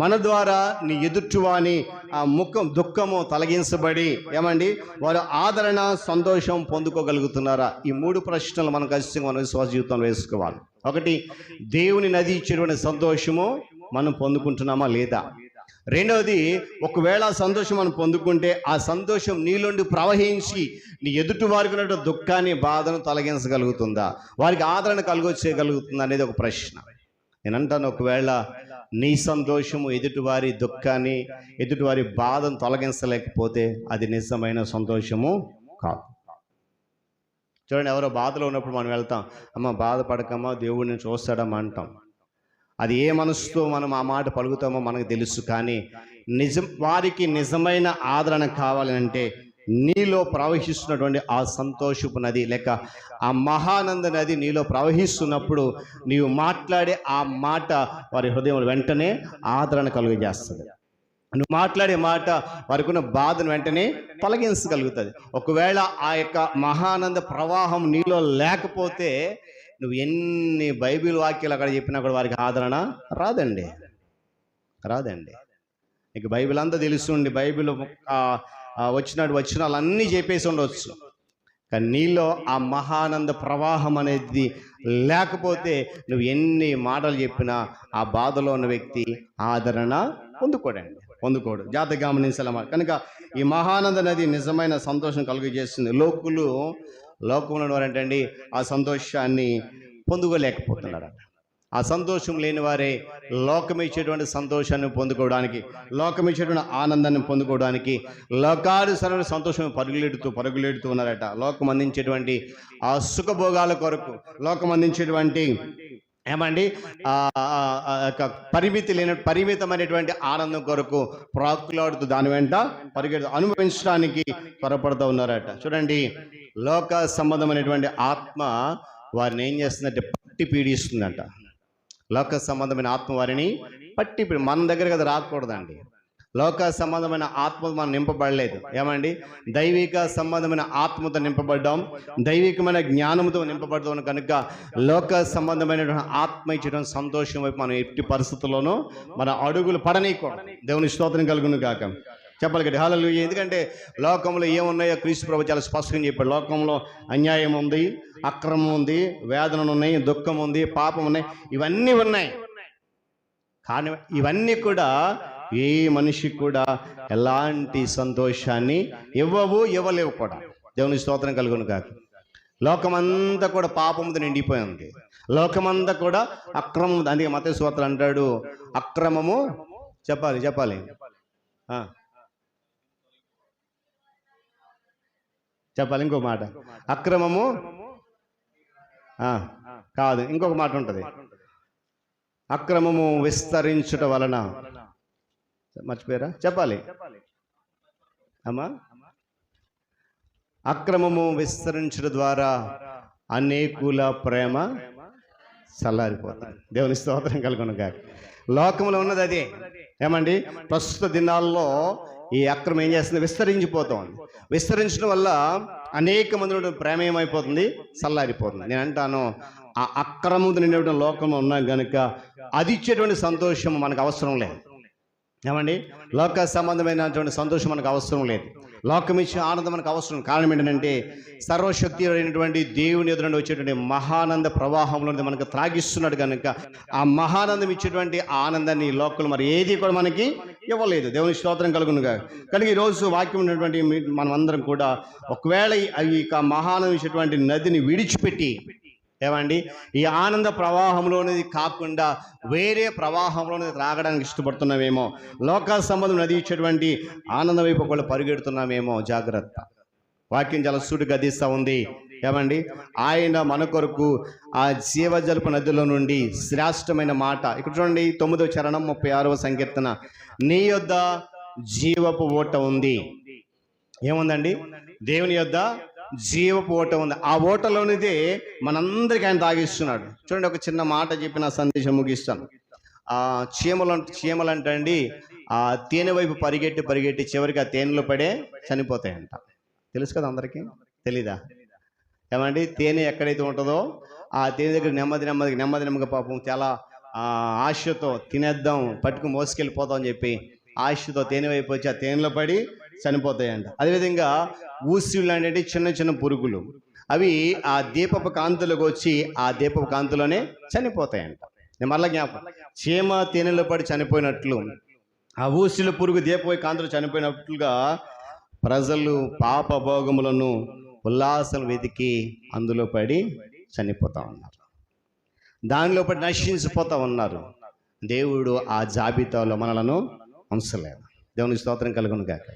మన ద్వారా నీ ఎదుటివాని ఆ దుఃఖము తొలగించబడి ఏమండి వారు ఆదరణ, సంతోషం పొందుకోగలుగుతున్నారా? ఈ 3 ప్రశ్నలు మనం ఖచ్చితంగా మన విశ్వాస జీవితంలో వేసుకోవాలి. ఒకటి, దేవుని నది ఇచ్చేటువంటి సంతోషము మనం పొందుకుంటున్నామా లేదా? రెండవది, ఒకవేళ సంతోషం మనం పొందుకుంటే ఆ సంతోషం నీలోండి ప్రవహించి నీ ఎదుటి వారికి ఉన్నటువంటి దుఃఖాన్ని, బాధను తొలగించగలుగుతుందా? వారికి ఆదరణ కలుగొచ్చేయగలుగుతుందా అనేది ఒక ప్రశ్న. నేను అంటాను, ఒకవేళ నీ సంతోషము ఎదుటివారి దుఃఖాన్ని, ఎదుటివారి బాధను తొలగించలేకపోతే అది నిజమైన సంతోషము కాదు. చూడండి, ఎవరో బాధలో ఉన్నప్పుడు మనం వెళ్తాం, అమ్మ బాధపడకమ్మా, దేవుడిని చూస్తాడమ్మా అంటాం. అది ఏ మనసుతో మనం ఆ మాట పలుకుతామో మనకు తెలుసు. కానీ వారికి నిజమైన ఆదరణ కావాలంటే నీలో ప్రవహిస్తున్నటువంటి ఆ సంతోషపు నది లేక ఆ మహానంద నది నీలో ప్రవహిస్తున్నప్పుడు నీవు మాట్లాడే ఆ మాట వారి హృదయం వెంటనే ఆదరణ కలుగజేస్తుంది. నువ్వు మాట్లాడే మాట వారికి ఉన్న బాధను వెంటనే తొలగించగలుగుతుంది. ఒకవేళ ఆ యొక్క మహానంద ప్రవాహం నీలో లేకపోతే నువ్వు ఎన్ని బైబిల్ వాక్యాలు అక్కడ చెప్పినా కూడా వారికి ఆదరణ రాదండి. నీకు బైబిల్ అంతా తెలుసుండి బైబిల్ వచ్చినట్టు వచనాలన్నీ చెప్పేసి ఉండవచ్చు, కానీ నీలో ఆ మహానంద ప్రవాహం అనేది లేకపోతే నువ్వు ఎన్ని మాటలు చెప్పినా ఆ బాధలో ఉన్న వ్యక్తి ఆదరణ పొందుకోడు. జాగ్రత్తగా గమనించాలన్నమాట. కనుక ఈ మహానంద నది నిజమైన సంతోషం కలుగజేస్తుంది. లోకంలో వారంటండి ఆ సంతోషాన్ని పొందుకోలేకపోతున్నారట. ఆ సంతోషం లేని వారే లోకం ఇచ్చేటువంటి సంతోషాన్ని పొందుకోవడానికి, లోకం ఇచ్చేటువంటి ఆనందాన్ని పొందుకోవడానికి లోకానుసరమైన సంతోషం పరుగులెడుతూ ఉన్నారట. లోకం అందించేటువంటి ఆ సుఖభోగాల కొరకు, లోకం అందించేటువంటి ఏమండి పరిమితమైనటువంటి ఆనందం కొరకు ప్రాకులాడుతూ దాని వెంట పరిగెడుతూ అనుభవించడానికి త్వరపడుతూ ఉన్నారట. చూడండి, లోక సంబంధమైనటువంటి ఆత్మ వారిని ఏం చేస్తుందంటే పట్టి పీడిస్తుందంట. లోక సంబంధమైన ఆత్మ వారిని పట్టి మన దగ్గర కదా రాకూడదండి. లోక సంబంధమైన ఆత్మతో మనం నింపబడలేదు. ఏమండి, దైవిక సంబంధమైన ఆత్మతో నింపబడ్డాం, దైవికమైన జ్ఞానంతో నింపబడతాం. కనుక లోక సంబంధమైనటువంటి ఆత్మ ఇచ్చడం సంతోషం వైపు మనం ఎట్టి పరిస్థితుల్లోనూ మన అడుగులు పడనీయకూడదు. దేవుని స్తోత్రం కలుగును గాక. చెప్పాలి కదా, హల్లెలూయా. ఎందుకంటే లోకంలో ఏమున్నాయో క్రీస్తు ప్రభువు చాలా స్పష్టంగా చెప్పాడు. లోకంలో అన్యాయం ఉంది, అక్రమం ఉంది, వేదనలు ఉన్నాయి, దుఃఖం ఉంది, పాపం ఉన్నాయి, ఇవన్నీ ఉన్నాయి. కానీ ఇవన్నీ కూడా ఏ మనిషికి కూడా ఎలాంటి సంతోషాన్ని ఇవ్వలేవు కూడా. దేవుని స్తోత్రం కలుగును కాక. లోకమంతా కూడా పాపంతో నిండిపోయింది, లోకమంతా కూడా అక్రమం. అందుకే మత్తయి సువార్తలో అంటాడు, అక్రమము చెప్పాలి ఇంకో మాట, అక్రమము కాదు, ఇంకొక మాట ఉంటుంది, అక్రమము విస్తరించుట వలన, మర్చిపోయారా? చెప్పాలి అమ్మా. అక్రమము విస్తరించడం ద్వారా అనేకుల ప్రేమ చల్లారిపోతుంది. దేవుని స్తోత్రం కలుగును గాక. లోకంలో ఉన్నది అదే. ఏమండి, ప్రస్తుత దినాల్లో ఈ అక్రమం ఏం చేస్తుంది? విస్తరించిపోతుంది. విస్తరించడం వల్ల అనేక మంది ప్రేమ ఏమైపోతుంది? చల్లారిపోతుంది. నేను అంటాను, ఆ అక్రమం నిండే లోకంలో ఉన్నాం కనుక అది ఇచ్చేటువంటి సంతోషం మనకు అవసరం లేదు. ఏమండి, లోక సంబంధమైనటువంటి సంతోషం మనకు అవసరం లేదు. లోకం ఇచ్చే ఆనందం మనకు అవసరం. కారణం ఏంటంటే సర్వశక్తి అయినటువంటి దేవుని ఎదురు వచ్చేటువంటి మహానంద ప్రవాహంలో మనకు త్రాగిస్తున్నాడు కనుక ఆ మహానందం ఇచ్చేటువంటి ఆనందాన్ని లోకలు మరి ఏది కూడా మనకి ఇవ్వలేదు. దేవుని స్తోత్రం కలుగునుగా. కనుక ఈరోజు వాక్యం ఉన్నటువంటి మనం అందరం కూడా ఒకవేళ ఈ మహానందం ఇచ్చేటువంటి నదిని విడిచిపెట్టి, ఏమండి, ఈ ఆనంద ప్రవాహంలోనేది కాకుండా వేరే ప్రవాహంలోనే త్రాగడానికి ఇష్టపడుతున్నామేమో, లోక సంబంధం నది ఇచ్చేటువంటి ఆనందం వైపు ఒకళ్ళు పరిగెడుతున్నామేమో. జాగ్రత్త. వాక్యం చాలా సూటిగా గదిస్తూ ఉంది. ఏమండి, ఆయన మన కొరకు ఆ జీవజల్ప నదిలో నుండి శ్రేష్టమైన మాట. ఇక్కడ చూడండి, 9వ చరణం 36వ సంకీర్తన, నీ యొద్ద జీవపు ఓట ఉంది. ఏముందండి? దేవుని యొద్ద జీవపు ఓట ఉంది. ఆ ఓటలోనిదే మనందరికీ ఆయన తాగిస్తున్నాడు. చూడండి, ఒక చిన్న మాట చెప్పి నా సందేశం ముగిస్తాను. చీమలు అంటండి ఆ తేనె వైపు పరిగెట్టి చివరికి ఆ తేనెలో పడే చనిపోతాయంట. తెలుసు కదా అందరికీ? తెలీదా? ఏమండి, తేనె ఎక్కడైతే ఉంటుందో ఆ తేనె దగ్గర నెమ్మదిగా పాపం చాలా ఆశతో తినేద్దాం, పట్టుకు మోసుకెళ్ళిపోతాం అని చెప్పి ఆశతో తేనె వైపు వచ్చి ఆ తేనెలో పడి చనిపోతాయంట. అదేవిధంగా ఊసిళ్ళు అంటే చిన్న పురుగులు, అవి ఆ దీపపు కాంతులకు వచ్చి ఆ దీపపు కాంతులోనే చనిపోతాయంట. నేను మళ్ళీ జ్ఞాపకం, చీమ తేనెలో పడి చనిపోయినట్లు ఆ ఊసిళ్ళ పురుగు దీపపు కాంతులు చనిపోయినట్లుగా ప్రజలు పాప భోగములను ఉల్లాసం వెతికి అందులో పడి చనిపోతా ఉన్నారు, దానిలో పడి నశించిపోతా ఉన్నారు. దేవుడు ఆ జాబితాలో మనలను ఉంచలేదు. దేవునికి స్తోత్రం కలుగును గాక.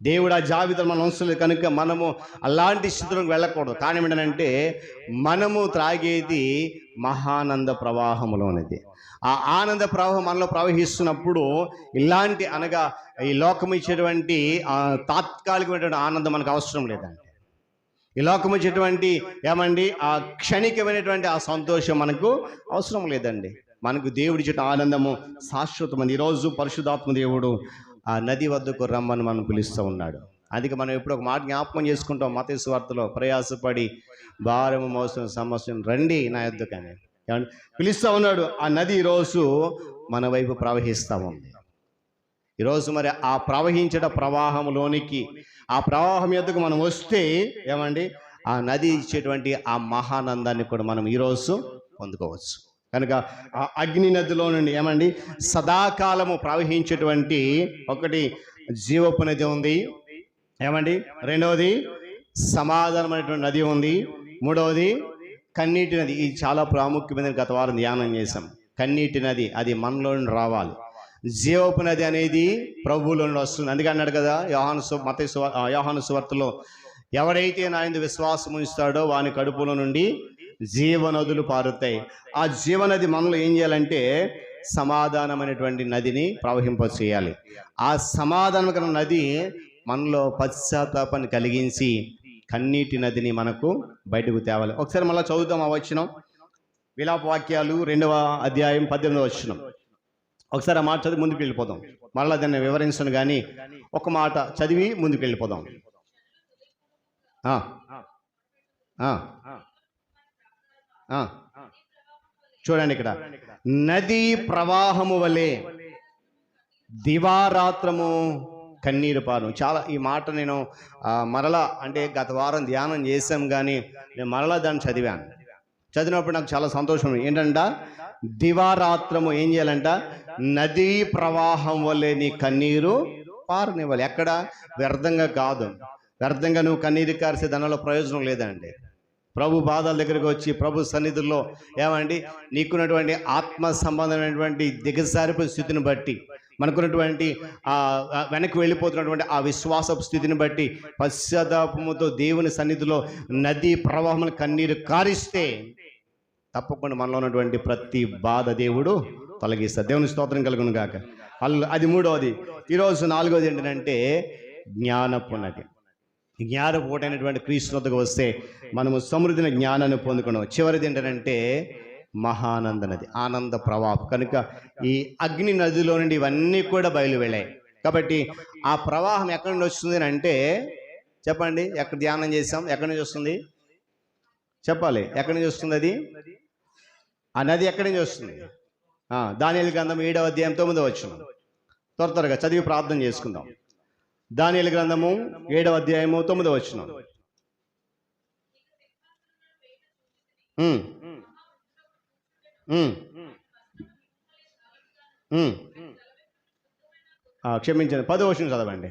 దేవుడు ఆ జాబితాలో మనం ఉంచలేదు కనుక మనము అలాంటి స్థితిలోకి వెళ్ళకూడదు. కారణం ఏంటంటే మనము త్రాగేది మహానంద ప్రవాహంలోనిది. ఆ ఆనంద ప్రవాహం మనలో ప్రవహిస్తున్నప్పుడు ఇలాంటి అనగా ఈ లోకం ఇచ్చేటువంటి తాత్కాలికమైనటువంటి ఆనందం మనకు అవసరం లేదండి. ఈ లోకం ఇచ్చేటువంటి ఏమండి ఆ క్షణికమైనటువంటి ఆ సంతోషం మనకు అవసరం లేదండి. మనకు దేవుడి ఇచ్చే ఆనందము శాశ్వతమైనది. ఈరోజు పరిశుద్ధాత్మ దేవుడు ఆ నది వద్దకు రమ్మని మనం పిలుస్తూ ఉన్నాడు. అందుకే మనం ఎప్పుడు ఒక మాట జ్ఞాపకం చేసుకుంటాం. మత్తయి సువార్తలో, ప్రయాసపడి భారము మోసం సమస్య రండి నా యొద్దకని పిలుస్తూ ఉన్నాడు. ఆ నది ఈరోజు మన వైపు ప్రవహిస్తూ ఉంది. ఈరోజు మరి ఆ ప్రవహించట ప్రవాహంలోనికి ఆ ప్రవాహం యొద్దకు మనం వస్తే ఏమండి ఆ నది ఇచ్చేటువంటి ఆ మహానందాన్ని కూడా మనం ఈరోజు పొందుకోవచ్చు. కనుక ఆ అగ్ని నదిలో నుండి ఏమండి సదాకాలము ప్రవహించేటువంటి ఒకటి జీవపు నది ఉంది, ఏమండి రెండవది సమాధానమైనటువంటి నది ఉంది, మూడవది కన్నీటి నది, ఇది చాలా ప్రాముఖ్యమైన గత వారం ధ్యానం చేశాం. కన్నీటి నది అది మనలో నుండి రావాలి. జీవపు నది అనేది ప్రభువులో నుండి వస్తుంది. అందుకే అన్నాడు కదా యోహాను సువార్తలో, ఎవడైతే నా యందు విశ్వాసం ఉంచుతాడో వాని కడుపులో నుండి జీవనదులు పారుతాయి. ఆ జీవనది మనలో ఏం చేయాలంటే సమాధానమైనటువంటి నదిని ప్రవహింప చేయాలి. ఆ సమాధానకర నది మనలో పశ్చాత్తాపాన్ని కలిగించి కన్నీటి నదిని మనకు బయటకు తేవాలి. ఒకసారి మళ్ళీ చదువుతాం ఆ వచనం, విలాప వాక్యాలు 2వ అధ్యాయం 18వ వచనం. ఒకసారి ఆ మాట చదివి ముందుకు వెళ్ళిపోదాం. మళ్ళీ దాన్ని వివరించను కానీ ఒక మాట చదివి ముందుకు వెళ్ళిపోదాం. చూడండి, ఇక్కడ నది ప్రవాహము వలె దివారాత్రము కన్నీరు పారు. చాలా ఈ మాట నేను మరలా అంటే గత వారం ధ్యానం చేశాం కానీ నేను మరలా దాన్ని చదివినప్పుడు నాకు చాలా సంతోషం. ఏంటంట, దివారాత్రము ఏం చేయాలంట, నదీ ప్రవాహం వల్లే నీ కన్నీరు పారనివ్వాలి. ఎక్కడ వ్యర్థంగా కాదు. వ్యర్థంగా నువ్వు కన్నీరు కారిసే దానిలో ప్రయోజనం లేదండి. ప్రభు పాదాల దగ్గరికి వచ్చి ప్రభు సన్నిధుల్లో ఏమండి, నీకున్నటువంటి ఆత్మ సంబంధమైనటువంటి దిగజారిపోయే స్థితిని బట్టి, మనకున్నటువంటి వెనక్కి వెళ్ళిపోతున్నటువంటి ఆ విశ్వాసపు స్థితిని బట్టి పశ్చాత్తాపముతో దేవుని సన్నిధిలో నదీ ప్రవాహం కన్నీరు కారిస్తే తప్పకుండా మనలో ఉన్నటువంటి ప్రతి బాధ దేవుడు తొలగిస్తాడు. దేవుని స్తోత్రం కలుగును గాక. అది 3వది. ఈరోజు 4వది ఏంటంటే జ్ఞానపు నది. జ్ఞానపోటైనటువంటి క్రీస్తు వద్దకు వస్తే మనము సమృద్ధిని జ్ఞానాన్ని పొందుకున్నాం. చివరిది ఏంటంటే మహానంద నది, ఆనంద ప్రవాహం. కనుక ఈ అగ్ని నదిలో నుండి ఇవన్నీ కూడా బయలు వెళ్ళాయి. కాబట్టి ఆ ప్రవాహం ఎక్కడి నుండి వస్తుంది అంటే చెప్పండి, ఎక్కడ ధ్యానం చేసాం, ఎక్కడి నుంచి వస్తుంది చెప్పాలి. ఎక్కడి నుంచి వస్తుంది అది? ఆ నది ఎక్కడి నుంచి వస్తుంది? దానియేలు గ్రంథం 7వ అధ్యాయం 9వ వచనం. త్వరగా చదివి ప్రార్థన చేసుకుందాం. దానియేలు గ్రంథము 7వ అధ్యాయము 9వ వచనం. క్షమించండి, 10వ వచనం చదవండి.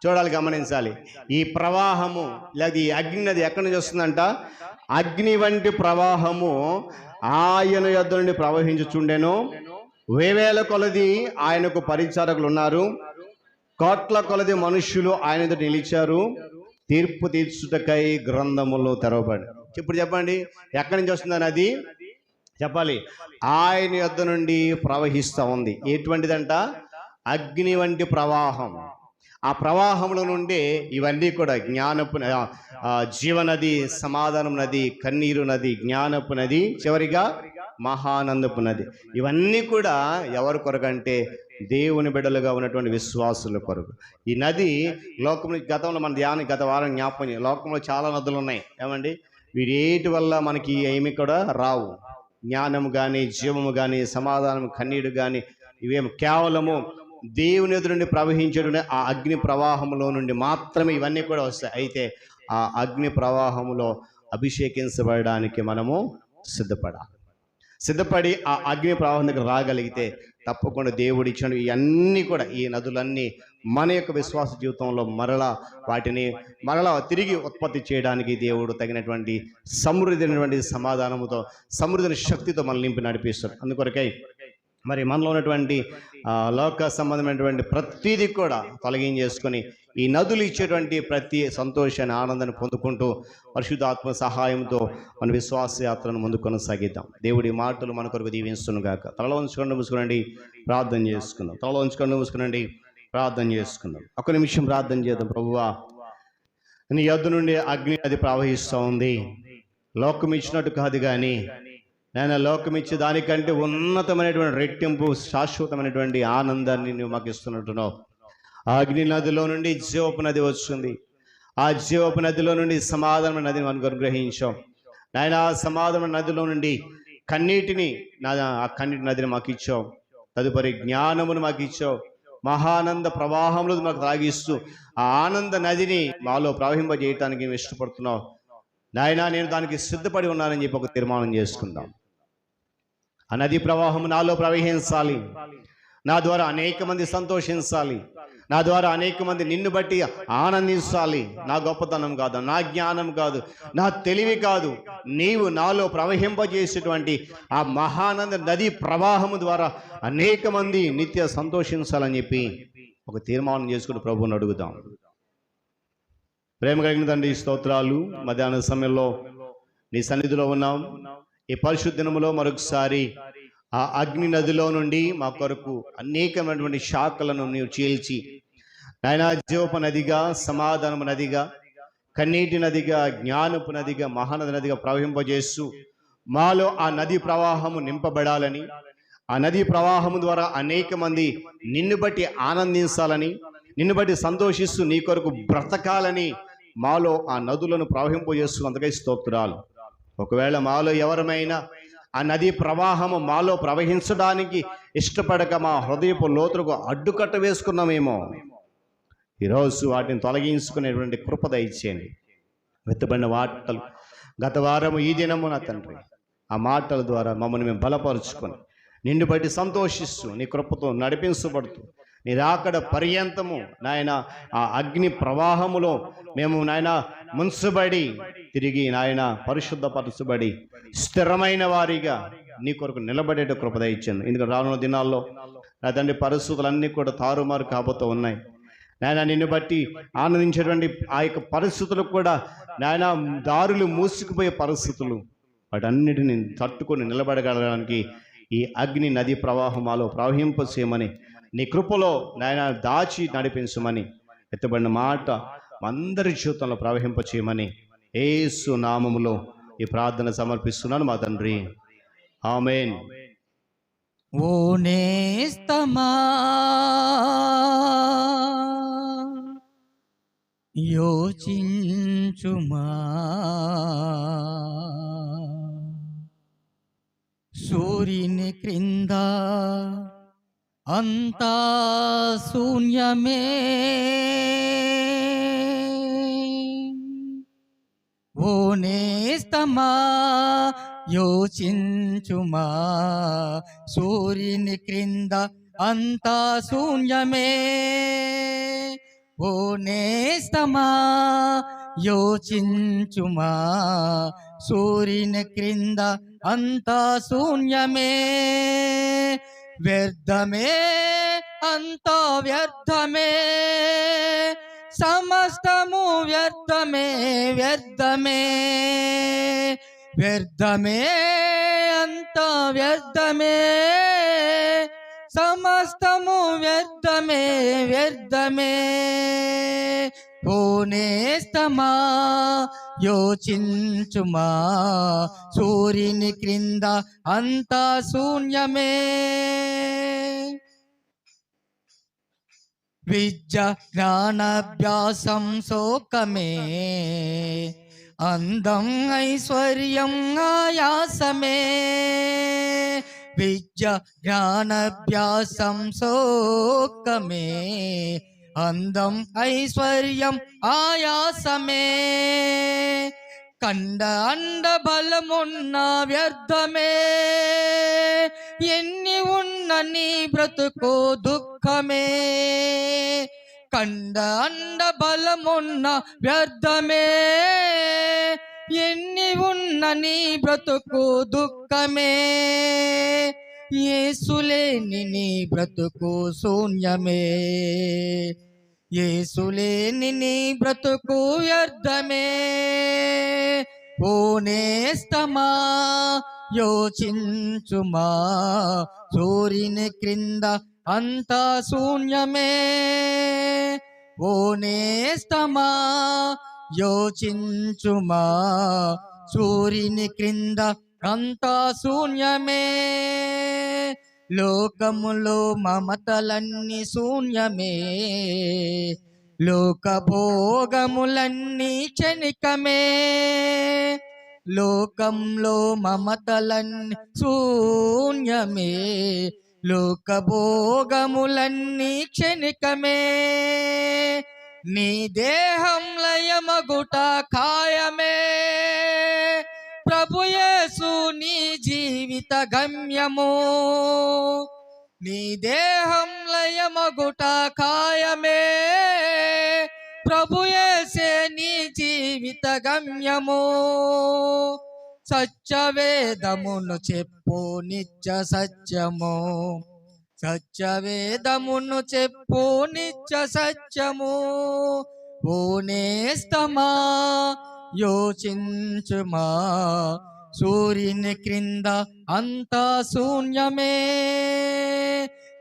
చూడాలి, గమనించాలి. ఈ ప్రవాహము లేదా ఈ అగ్ని నది ఎక్కడి నుంచి వస్తుందంట? అగ్ని వంటి ప్రవాహము ఆయన యొద్ద నుండి ప్రవహించుచుండెను. వేవేల కొలది ఆయనకు పరిచారకులు ఉన్నారు. కోట్ల కొలది మనుష్యులు ఆయన ఎదుట నిలిచారు. తీర్పు తీర్చుటకై గ్రంథములు తెరవబడి. ఇప్పుడు చెప్పండి, ఎక్కడి నుంచి వస్తుందని అది చెప్పాలి. ఆయన యొద్ద నుండి ప్రవహిస్తూ ఉంది. ఎటువంటిదంట? అగ్ని వంటి ప్రవాహం. ఆ ప్రవాహంలో నుండి ఇవన్నీ కూడా జ్ఞానపు జీవనది, సమాధానం నది, కన్నీరు నది, జ్ఞానపు నది, చివరిగా మహానందపు నది. ఇవన్నీ కూడా ఎవరి కొరకంటే దేవుని బిడ్డలుగా ఉన్నటువంటి విశ్వాసుల కొరకు. ఈ నది లోకంలో గతంలో మన గత వారం జ్ఞాపకం, లోకంలో చాలా నదులు ఉన్నాయి. ఏమండి, వీటి వల్ల మనకి ఏమి కూడా రావు. జ్ఞానము కానీ, జీవము కానీ, సమాధానం, కన్నీరు కానీ, ఇవేం కేవలము దేవుని ఎదురు నుండి ప్రవహించేటువంటి ఆ అగ్ని ప్రవాహంలో నుండి మాత్రమే ఇవన్నీ కూడా వస్తాయి. అయితే ఆ అగ్ని ప్రవాహంలో అభిషేకించబడడానికి మనము సిద్ధపడి ఆ అగ్ని ప్రవాహం దగ్గర రాగలిగితే తప్పకుండా దేవుడు ఇచ్చిన ఇవన్నీ కూడా, ఈ నదులన్నీ మన యొక్క విశ్వాస జీవితంలో వాటిని తిరిగి ఉత్పత్తి చేయడానికి దేవుడు తగినటువంటి సమృద్ధి సమాధానముతో, సమృద్ధిని శక్తితో మనల్ని నింపి నడిపిస్తాడు. అందుకొరకై మరి మనలో ఉన్నటువంటి లోక సంబంధమైనటువంటి ప్రతిదీ కూడా తొలగించేసుకొని ఈ నదులు ఇచ్చేటువంటి ప్రతి సంతోషాన్ని, ఆనందాన్ని పొందుకుంటూ పరిశుద్ధాత్మ సహాయంతో మన విశ్వాస యాత్రను ముందు కొనసాగిద్దాం. దేవుడి మాటలు మన కొరకు దీవించును గాక. తలలో ఉంచుకొని మూసుకునండి, ప్రార్థన చేసుకుందాం. తలలో ఉంచుకొని మూసుకునండి, ప్రార్థన చేసుకుందాం. ఒక నిమిషం ప్రార్థన చేద్దాం. ప్రభువా, నీ యొద్ద నుండి అగ్ని నది ప్రవహిస్తూ ఉంది. లోకం ఇచ్చినట్టు కాదు కానీ నేను లోకం ఇచ్చే దానికంటే ఉన్నతమైనటువంటి రెట్టింపు, శాశ్వతమైనటువంటి ఆనందాన్ని నువ్వు మాకు ఇస్తున్నట్టున్నావు. ఆ అగ్ని నదిలో నుండి జీవపు నది వస్తుంది. ఆ జీవపు నదిలో నుండి సమాధాన నదిని మనకు అనుగ్రహించాం నాయన. ఆ సమాధాన నదిలో నుండి ఆ కన్నీటి నదిని మాకు ఇచ్చావు. తదుపరి జ్ఞానమును మాకు ఇచ్చావు. మహానంద ప్రవాహంలో మాకు తాగిస్తూ ఆ ఆనంద నదిని మాలో ప్రవహింపజేయటానికి మేము ఇష్టపడుతున్నావు నాయన. నేను దానికి సిద్ధపడి ఉన్నానని చెప్పి ఒక తీర్మానం చేసుకుందాం. ఆ నది ప్రవాహం నాలో ప్రవహించాలి. నా ద్వారా అనేక మంది సంతోషించాలి. నా ద్వారా అనేక మంది నిన్ను బట్టి ఆనందించాలి. నా గొప్పతనం కాదు, నా జ్ఞానం కాదు, నా తెలివి కాదు, నీవు నాలో ప్రవహింపజేసేటువంటి ఆ మహానంద నది ప్రవాహము ద్వారా అనేక మంది నిత్య సంతోషించాలని చెప్పి ఒక తీర్మానం చేసుకుని ప్రభువుని అడుగుదాం. ప్రేమ కలిగిన తండ్రి, స్తోత్రాలు. మధ్యాహ్న సమయంలో నీ సన్నిధిలో ఉన్నాం. ఈ పరిశుద్ధ దినములో మరొకసారి ఆ అగ్ని నదిలో నుండి మా కొరకు అనేకమైనటువంటి శాఖలను నీవు చీల్చి నాయన జీవపు నదిగా, సమాధానపు నదిగా, కన్నీటి నదిగా, జ్ఞానపు నదిగా, మహానది నదిగా ప్రవహింపజేస్తూ మాలో ఆ నది ప్రవాహము నింపబడాలని, ఆ నది ప్రవాహము ద్వారా అనేక మంది నిన్ను బట్టి ఆనందించాలని, నిన్ను బట్టి సంతోషిస్తూ నీ కొరకు బ్రతకాలని మాలో ఆ నదులను ప్రవహింపజేస్తూ అందుకై స్తోత్రాలు. ఒకవేళ మాలో ఎవరమైనా ఆ నది ప్రవాహము మాలో ప్రవహించడానికి ఇష్టపడక మా హృదయపు లోతులకు అడ్డుకట్ట వేసుకున్నామేమో, ఈరోజు వాటిని తొలగించుకునేటువంటి కృప దయచేయండి. వెత్తబడిన మాటలు గత వారము ఈ దినము నా తండ్రి, ఆ మాటల ద్వారా మమ్మల్ని మేము బలపరుచుకొని నిన్ను బట్టి సంతోషిస్తూ నీ కృపతో నడిపించబడుతూ నీ రాకడ పర్యంతము నాయన ఆ అగ్ని ప్రవాహములో మేము నాయన ముంచబడి తిరిగి నాయన పరిశుద్ధపరచబడి స్థిరమైన వారిగా నీ కొరకు నిలబడేట కృప దయచేయండి. ఎందుకంటే రానున్న దినాల్లో నా తండ్రి పరిస్థితులన్నీ కూడా తారుమారు కాబోతూ ఉన్నాయి నాయన. నిన్ను బట్టి ఆనందించేటువంటి ఆ యొక్క పరిస్థితులకు కూడా నాయన దారులు మూసుకుపోయే పరిస్థితులు, వాటన్నిటిని తట్టుకొని నిలబడగలడానికి ఈ అగ్ని నది ప్రవాహం మాలో ప్రవహింపచేయమని నీ కృపలో నాయన దాచి నడిపించమని ఎత్తబడిన మాట అందరి జీవితంలో ప్రవహింపచేయమని యేసు నామములో ఈ ప్రార్థన సమర్పిస్తున్నాను మా తండ్రి, ఆమేన్. ఓ నేస్తమా యోచించుమా, సూర్యుని క్రింద అంతా శూన్యమే, ఓ నేస్తమా యోచించుమా, సూర్యుని క్రింద అంతా శూన్యమే, ఓ నేస్తమా యోచించుమా, సూర్యుని క్రింద అంతా శూన్యమే, వ్యర్థమే అంతా వ్యర్థమే, సమస్తము వ్యర్థమే వ్యర్థమే, వ్యర్థమే అంతా వ్యర్థమే, సమస్తము వ్యర్థమే వ్యర్థమే, ఓ నేస్తమా యోచించుమా, సూర్యుని క్రింద అంతా శూన్యమే, విద్య జ్ఞానాభ్యాసం శోకమే, అందం ఐశ్వర్యం ఆయాసమే, విద్య జ్ఞానాభ్యాసం శోకమే, అందం ఐశ్వర్యం ఆయాసమే, కండ అండ బలమున్న వ్యర్థమే, ఎన్ని ఉన్న నీ బ్రతుకు దుఃఖమే, కండ అండ బలమున్న వ్యర్థమే, ఎన్ని ఉన్న నీ బ్రతుకు దుఃఖమే, యేసులేని నీ బ్రతుకు శూన్యమే, యేసులేని నీ బ్రతుకు వ్యర్థమే, ఓ నేస్తమా యోచించుమా, సూర్యుని క్రింద అంతా శూన్యమే, ఓ నేస్తమా యోచించుమా, సూర్యుని క్రింద అంతా శూన్యమే, లోకములో మమతలన్నీ శూన్యమే, లోక భోగములన్నీ క్షణికమే, లోకంలో మమతలన్నీ శూన్యమే, లోక భోగములన్నీ క్షణికమే, నీ దేహం లయమగుట ఖాయమే, ప్రభు యేసు నీ జీవిత గమ్యము, నీ దేహం లయమగుట ఖాయమే, ప్రభుయేసే నీ జీవిత గమ్యము. సత్యవేదమును చెప్పు నిత్య సత్యము, సత్యవేదమును చెప్పు నిత్య సత్యము. ఓ నేస్తమా యోచించుమా, సూర్యుని క్రింద అంతా శూన్యమే,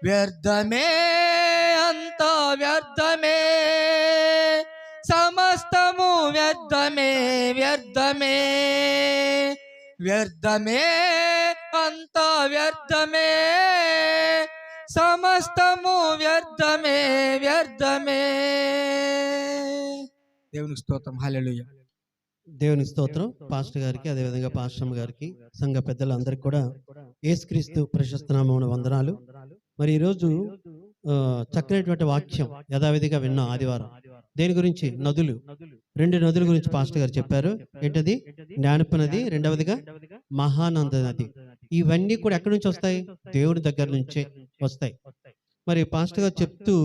వ్యర్థమే అంతా వ్యర్థమే, సమస్తము వ్యర్థమే వ్యర్థమే, వ్యర్థమే అంతా వ్యర్థమే, సమస్తము వ్యర్థమే వ్యర్థమే. దేవునికి స్తోత్రం. హల్లెలూయా. దేవుని స్తోత్రం. పాస్టర్ గారికి, అదేవిధంగా పాస్టర్ గారికి, సంఘ పెద్దలందరికీ కూడా యేసుక్రీస్తు ప్రశస్త నామమున వందనాలు. మరి ఈరోజు చక్కనైనటువంటి వాక్యం యథావిధిగా విన్నాం. ఆదివారం దేని గురించి? నదులు. 2 నదుల గురించి పాస్టర్ గారు చెప్పారు. ఏంటది? జ్ఞానపు నది, రెండవదిగా మహానంద నది. ఇవన్నీ కూడా ఎక్కడి నుంచి వస్తాయి? దేవుని దగ్గర నుంచే వస్తాయి. మరి పాస్టర్ గారు చెప్తూ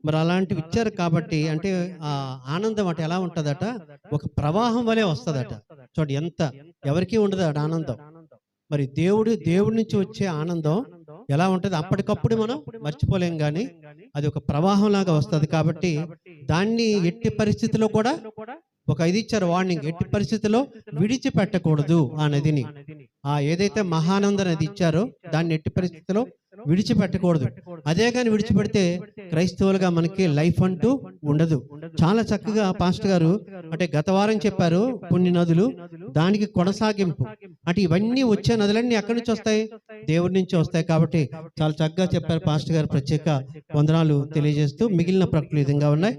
మరి అలాంటివి ఇచ్చారు కాబట్టి, అంటే ఆ ఆనందం అట ఎలా ఉంటుందట, ఒక ప్రవాహం వలె వస్తుందట. చూడండి, ఎంత ఎవరికీ ఉండదు ఆ ఆనందం. మరి దేవుడి నుంచి వచ్చే ఆనందం ఎలా ఉంటుంది, అప్పటికప్పుడు మనం మర్చిపోలేం, కానీ అది ఒక ప్రవాహం లాగా వస్తుంది. కాబట్టి దాన్ని ఎట్టి పరిస్థితిలో కూడా ఒక ఇది ఇచ్చారు వార్నింగ్, ఎట్టి పరిస్థితిలో విడిచిపెట్టకూడదు ఆ నదిని. ఏదైతే మహానంద నది ఇచ్చారో దాన్ని ఎట్టి పరిస్థితిలో విడిచిపెట్టకూడదు. అదే కానీ విడిచిపెడితే క్రైస్తవులుగా మనకి లైఫ్ అంటూ ఉండదు. చాలా చక్కగా పాస్టర్ గారు అంటే గత వారం చెప్పారు పుణ్య నదులు, దానికి కొనసాగింపు. అంటే ఇవన్నీ వచ్చే నదులన్నీ ఎక్కడి నుంచి వస్తాయి? దేవుడి నుంచి వస్తాయి. కాబట్టి చాలా చక్కగా చెప్పారు పాస్టర్ గారు. ప్రత్యేక వందనాలు తెలియజేస్తూ మిగిలిన ప్రకటనలు ఈ విధంగా ఉన్నాయి.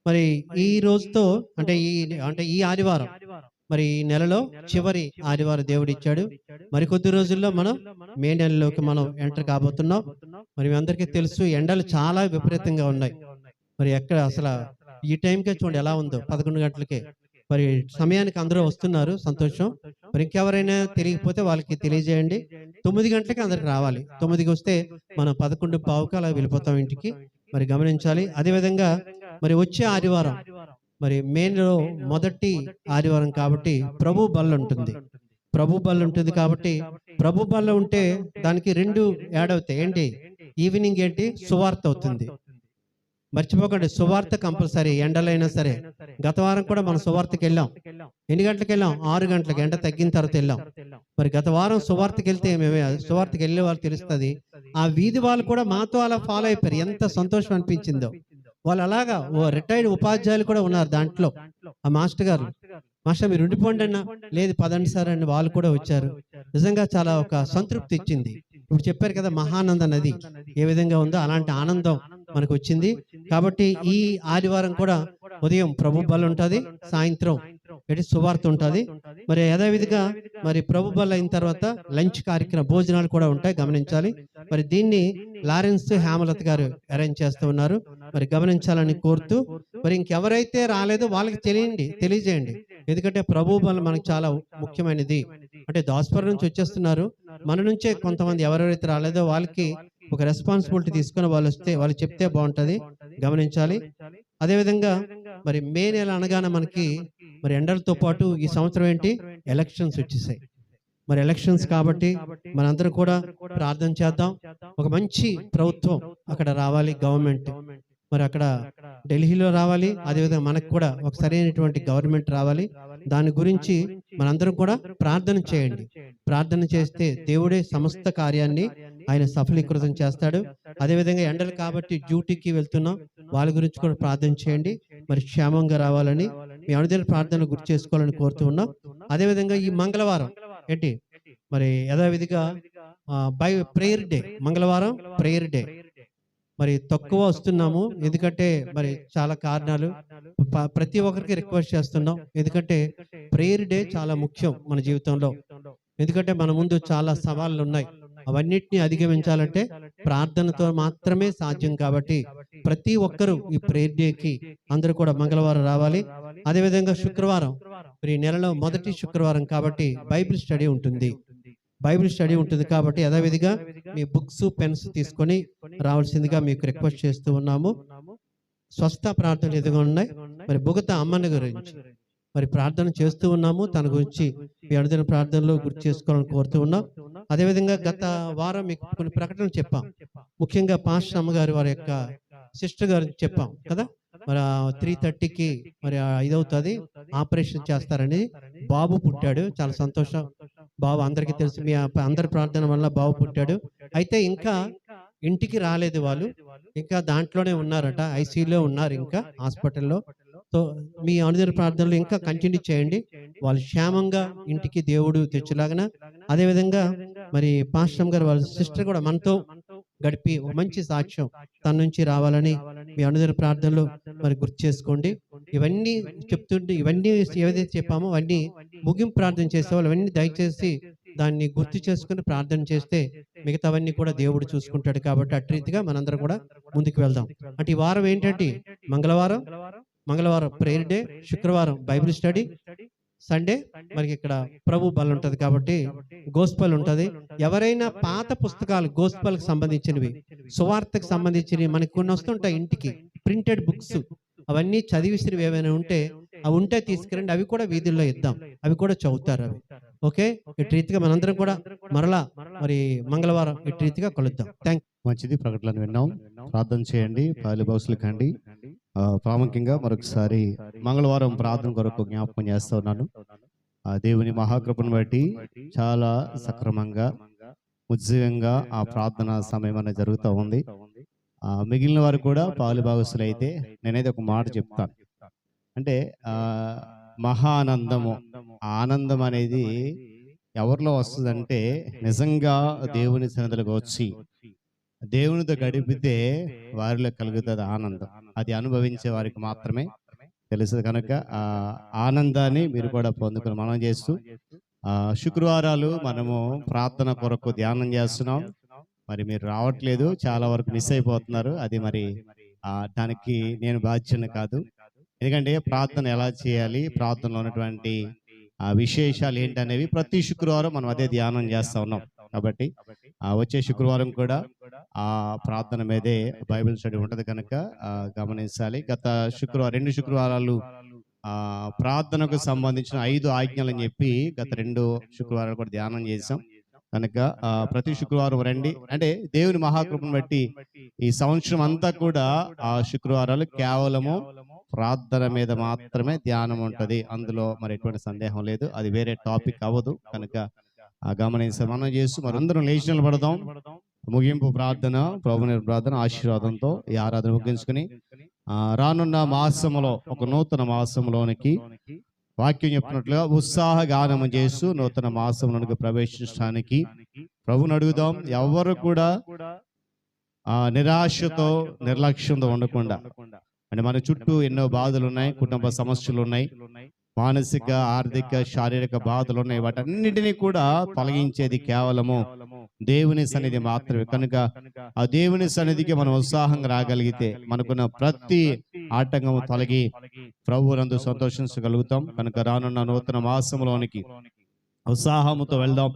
మరి ఈ రోజుతో అంటే ఈ ఆదివారం, మరి ఈ నెలలో చివరి ఆదివారం దేవుడు ఇచ్చాడు. మరికొద్ది రోజుల్లో మనం మే నెలలోకి మనం ఎంటర్ కాబోతున్నాం. మరి మీ అందరికీ తెలుసు, ఎండలు చాలా విపరీతంగా ఉన్నాయి. మరి ఎక్కడ అసలు ఈ టైంకే చూడండి ఎలా ఉందో, 11 గంటలకే. మరి సమయానికి అందరూ వస్తున్నారు, సంతోషం. మరి ఇంకెవరైనా తెలియకపోతే వాళ్ళకి తెలియజేయండి. 9 గంటలకి అందరికి రావాలి. 9కి వస్తే మనం 11:15కి అలా వెళ్ళిపోతాం ఇంటికి. మరి గమనించాలి. అదేవిధంగా మరి వచ్చే ఆదివారం, మరి మేలో మొదటి ఆదివారం కాబట్టి ప్రభు బల్ల ఉంటుంది. ప్రభు బల్ల ఉంటుంది కాబట్టి ప్రభు బల్ల ఉంటే దానికి 2 యాడ్ అవుతాయి. ఏంటి? ఈవినింగ్ ఏంటి? సువార్త అవుతుంది. మర్చిపోకండి, సువార్త కంపల్సరీ, ఎండలైనా సరే. గత వారం కూడా మనం సువార్తకి వెళ్ళాం. ఎన్ని గంటలకు వెళ్ళాం? 6 గంటలకు, ఎండ తగ్గిన తర్వాత వెళ్ళాం. మరి గత వారం సువార్తకి వెళ్తే మేము సువార్తకి వెళ్ళే వాళ్ళు తెలుస్తుంది. ఆ వీధి వాళ్ళు కూడా మాతో అలా ఫాలో అయిపోయారు. ఎంత సంతోషం అనిపించిందో. వాళ్ళు అలాగా రిటైర్డ్ ఉపాధ్యాయులు కూడా ఉన్నారు దాంట్లో. ఆ మాస్టర్ గారు, మాస్టర్ మీరు ఉండిపోండి అన్న, లేదు పదండి సార్ అని వాళ్ళు కూడా వచ్చారు. నిజంగా చాలా ఒక సంతృప్తి ఇచ్చింది. ఇప్పుడు చెప్పారు కదా మహానంద నది ఏ విధంగా ఉందో, అలాంటి ఆనందం మనకు వచ్చింది. కాబట్టి ఈ ఆదివారం కూడా ఉదయం ప్రభు బల్ల ఉంటుంది, సాయంత్రం సువార్త ఉంటుంది. మరి యథావిధిగా మరి ప్రభు బల్ల అయిన తర్వాత లంచ్ కార్యక్రమం, భోజనాలు కూడా ఉంటాయి, గమనించాలి. మరి దీన్ని లారెన్స్ హేమలత గారు అరేంజ్ చేస్తూ ఉన్నారు. మరి గమనించాలని కోరుతూ, మరి ఇంకెవరైతే రాలేదో వాళ్ళకి తెలియజేయండి. ఎందుకంటే ప్రభు బల్ల మనకు చాలా ముఖ్యమైనది. అంటే దాస్పురం నుంచి వచ్చేస్తున్నారు, మన నుంచే కొంతమంది ఎవరెవరైతే రాలేదో వాళ్ళకి ఒక రెస్పాన్సిబిలిటీ తీసుకుని వాళ్ళు వస్తే వాళ్ళు చెప్తే బాగుంటుంది, గమనించాలి. అదేవిధంగా మరి మే నెల అనగానే మనకి మరి ఎండలతో పాటు ఈ సంవత్సరం ఏంటి? ఎలక్షన్స్ వచ్చేసాయి. మరి ఎలక్షన్స్ కాబట్టి మనందరం కూడా ప్రార్థన చేద్దాం. ఒక మంచి ప్రభుత్వం అక్కడ రావాలి, గవర్నమెంట్ మరి అక్కడ ఢిల్లీలో రావాలి. అదేవిధంగా మనకు కూడా ఒక సరైనటువంటి గవర్నమెంట్ రావాలి. దాని గురించి మనందరం కూడా ప్రార్థన చేయండి. ప్రార్థన చేస్తే దేవుడే సమస్త కార్యాన్ని ఆయన సఫలీకృతం చేస్తాడు. అదేవిధంగా ఎండలు కాబట్టి డ్యూటీకి వెళ్తున్నాం, వాళ్ళ గురించి కూడా ప్రార్థన చేయండి. మరి క్షేమంగా రావాలని మీ అనుదిన ప్రార్థనలు గుర్తు చేసుకోవాలని కోరుతూ ఉన్నాం. అదేవిధంగా ఈ మంగళవారం ఏంటి? మరి యథావిధిగా ప్రేయర్ డే, మంగళవారం ప్రేయర్ డే. మరి తక్కువ వస్తున్నాము, ఎందుకంటే మరి చాలా కారణాలు. ప్రతి ఒక్కరికి రిక్వెస్ట్ చేస్తున్నాం, ఎందుకంటే ప్రేయర్ డే చాలా ముఖ్యం మన జీవితంలో. ఎందుకంటే మన ముందు చాలా సవాళ్ళు ఉన్నాయి, అవన్నిటిని అధిగమించాలంటే ప్రార్థనతో మాత్రమే సాధ్యం. కాబట్టి ప్రతి ఒక్కరూ ఈ ప్రేయర్ డేకి అందరూ కూడా మంగళవారం రావాలి. అదేవిధంగా శుక్రవారం, మరి నెలలో మొదటి శుక్రవారం కాబట్టి బైబిల్ స్టడీ ఉంటుంది. బైబిల్ స్టడీ ఉంటుంది కాబట్టి యథావిధిగా మీ బుక్స్ పెన్స్ తీసుకొని రావాల్సిందిగా మీకు రిక్వెస్ట్ చేస్తూ ఉన్నాము. స్వస్థ ప్రార్థనలు ఎదుగా ఉన్నాయి. మరి బుగత అమ్మని గురించి మరి ప్రార్థన చేస్తూ ఉన్నాము. తన గురించి మీ అనుదిన ప్రార్థనలో గుర్తు చేసుకోవాలని కోరుతూ ఉన్నాం. అదేవిధంగా గత వారం మీకు కొన్ని ప్రకటనలు చెప్పాం. ముఖ్యంగా పాస్టర్ అమ్మగారు వారి యొక్క సిస్టర్ గారు చెప్పాం కదా. మరి 3:30కి మరి 5 అవుతుంది ఆపరేషన్ చేస్తారని. బాబు పుట్టాడు, చాలా సంతోషం. బాబు అందరికీ తెలుసు, మీ అందరి ప్రార్థన వల్ల బాబు పుట్టాడు. అయితే ఇంకా ఇంటికి రాలేదు వాళ్ళు, ఇంకా దాంట్లోనే ఉన్నారట, ఐసీయూలో ఉన్నారు ఇంకా హాస్పిటల్లో. సో మీ అనుదిన ప్రార్థనలు ఇంకా కంటిన్యూ చేయండి, వాళ్ళు క్షేమంగా ఇంటికి దేవుడు తెచ్చేలాగన. అదేవిధంగా మరి పాస్టర్ గారు వాళ్ళ సిస్టర్ కూడా మనతో గడిపి ఒక మంచి సాక్ష్యం తన నుంచి రావాలని మీ అనుదిన ప్రార్థనలు మరి గుర్తు చేసుకోండి. ఇవన్నీ చెప్తుంటే, ఇవన్నీ ఏదైతే చెప్పామో అవన్నీ ముగింపు ప్రార్థన చేసేవాళ్ళు అవన్నీ దయచేసి దాన్ని గుర్తు చేసుకుని ప్రార్థన చేస్తే మిగతావన్నీ కూడా దేవుడు చూసుకుంటాడు. కాబట్టి అటు రీతిగా మనందరం కూడా ముందుకు వెళ్దాం. అంటే ఈ వారం ఏంటంటే మంగళవారం ప్రేయర్ డే, శుక్రవారం బైబిల్ స్టడీ, సండే మనకి ఇక్కడ ప్రభు బలం ఉంటుంది కాబట్టి గోస్పల్ ఉంటుంది. ఎవరైనా పాత పుస్తకాలు గోస్పల్కి సంబంధించినవి, సువార్తకు సంబంధించినవి మనకి కొన్ని వస్తుంటాయి ఇంటికి, ప్రింటెడ్ బుక్స్, అవన్నీ చదివిసినవి ఏమైనా ఉంటే అవి ఉంటే తీసుకురండి, అవి కూడా వీధుల్లో ఇద్దాం, అవి కూడా చదువుతారు అవి. ఓకే, ఇటు రీతిగా మనందరం కూడా మరలా మరి మంగళవారం ఇటు రీతిగా కలుద్దాం. థ్యాంక్ మంచిది, ప్రకటనలు విన్నాం. ప్రార్థన చేయండి, పాలు బౌసులు కండి. ప్రాముఖ్యంగా మరొకసారి మంగళవారం ప్రార్థన కొరకు జ్ఞాపకం చేస్తా ఉన్నాను. దేవుని మహాకృపను బట్టి చాలా సక్రమంగా ఉజ్జీవంగా ఆ ప్రార్థన సమయం అనేది జరుగుతూ ఉంది. మిగిలిన వారు కూడా పాలు భాగస్తులు అయితే నేనైతే ఒక మాట చెప్తాను. అంటే మహానందము, ఆనందం అనేది ఎవరిలో వస్తుందంటే నిజంగా దేవుని సన్నిధిలోకి వచ్చి దేవునితో గడిపితే వారిలో కలుగుతుంది ఆనందం. అది అనుభవించే వారికి మాత్రమే తెలుసు. కనుక ఆ ఆనందాన్ని మీరు కూడా పొందుకుని మనం చేస్తూ శుక్రవారాలు మనము ప్రార్థన కొరకు ధ్యానం చేస్తున్నాం. మరి మీరు రావట్లేదు, చాలా వరకు మిస్ అయిపోతున్నారు. అది మరి దానికి నేను బాధ్యత కాదు. ఎందుకంటే ప్రార్థన ఎలా చేయాలి, ప్రార్థనలో ఉన్నటువంటి విశేషాలు ఏంటనేవి ప్రతి శుక్రవారం మనం అదే ధ్యానం చేస్తా ఉన్నాం. కాబట్టి వచ్చే శుక్రవారం కూడా ఆ ప్రార్థన మీదే బైబిల్ స్టడీ ఉంటది కనుక గమనించాలి. గత శుక్రవారం 2 శుక్రవారాలు ప్రార్థనకు సంబంధించిన 5 ఆజ్ఞలు అని చెప్పి గత 2 శుక్రవారాలు కూడా ధ్యానం చేసాం. కనుక ప్రతి శుక్రవారం రండి. అంటే దేవుని మహాకృపను బట్టి ఈ సంవత్సరం అంతా కూడా ఆ శుక్రవారాలు కేవలము ప్రార్థన మీద మాత్రమే ధ్యానం ఉంటది. అందులో మరి ఎటువంటి సందేహం లేదు, అది వేరే టాపిక్ అవ్వదు. కనుక గమనించి మనం చేస్తూ మరి అందరం లేచి నిలబడదాం. ముగింపు ప్రార్థన, ప్రభుని ప్రార్థన ఆశీర్వాదంతో ఈ ఆరాధన ముగించుకుని రానున్న మాసములో ఒక నూతన మాసంలోనికి వాక్యం చెప్పినట్లుగా ఉత్సాహ గానము చేస్తూ నూతన మాసంలోనికి ప్రవేశించడానికి ప్రభుని అడుగుదాం. ఎవరు కూడా నిరాశతో నిర్లక్ష్యంతో ఉండకుండా, అంటే మన చుట్టూ ఎన్నో బాధలు ఉన్నాయి, కుటుంబ సమస్యలు ఉన్నాయి, మానసిక ఆర్థిక శారీరక బాధలు ఉన్నాయి. వాటన్నిటినీ కూడా తొలగించేది కేవలము దేవుని సన్నిధి మాత్రమే. కనుక ఆ దేవుని సన్నిధికి మనం ఉత్సాహంగా రాగలిగితే మనకున్న ప్రతి ఆటంకము తొలగి ప్రభువునందు సంతోషించగలుగుతాం. కనుక రానున్న నూతన మాసంలోనికి ఉత్సాహముతో వెళ్దాం,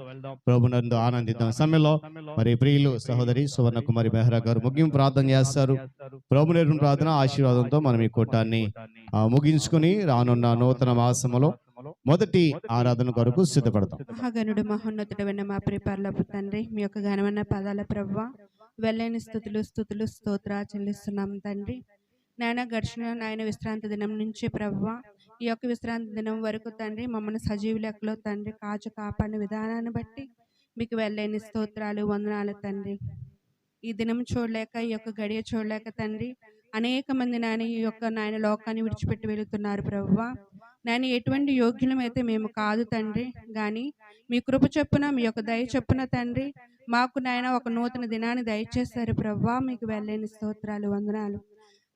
ప్రభునందు ఆనందిద్దాం. సమయంలో మరి ప్రియులు సహోదరి సువర్ణ కుమారి మెహ్రా గారు ముగింపు ప్రార్థన చేస్తారు. ప్రభు నేర్పిన ప్రార్థన ఆశీర్వాదంతో మనం ఈ కూటాన్ని ముగించుకుని రానున్న నూతన మాసములో మొదటి ఆరాధన కొరకు సిద్ధపడతాం. మహాగణుడు మహోన్నతుడైన మా ప్రియపరలోపు తండ్రి, మీ యొక్క ఘనమైన పదాల ప్రభువా వెళ్ళని స్థుతులు స్తోత్ర చెల్లిస్తున్నాం తండ్రి. నాయన గడిచిన నాయన విశ్రాంతి దినం నుంచి ప్రభువా ఈ యొక్క విశ్రాంతి దినం వరకు తండ్రి మమ్మల్ని సజీవ లెక్కలో తండ్రి కాపాడిన విధానాన్ని బట్టి మీకు వెళ్ళని స్తోత్రాలు వందనాలు తండ్రి. ఈ దినం చూడలేక, ఈ యొక్క గడియ చూడలేక తండ్రి అనేక మంది నాయన ఈ యొక్క నాయన లోకాన్ని విడిచిపెట్టి వెళుతున్నారు ప్రభువా. నాయన ఎటువంటి యోగ్యులమైతే మేము కాదు తండ్రి, కానీ మీ కృప చొప్పున, మీ యొక్క దయ చొప్పున తండ్రి మాకు నాయన ఒక నూతన దినాన్ని దయచేశారు ప్రభువా. మీకు వెళ్ళని స్తోత్రాలు వందనాలు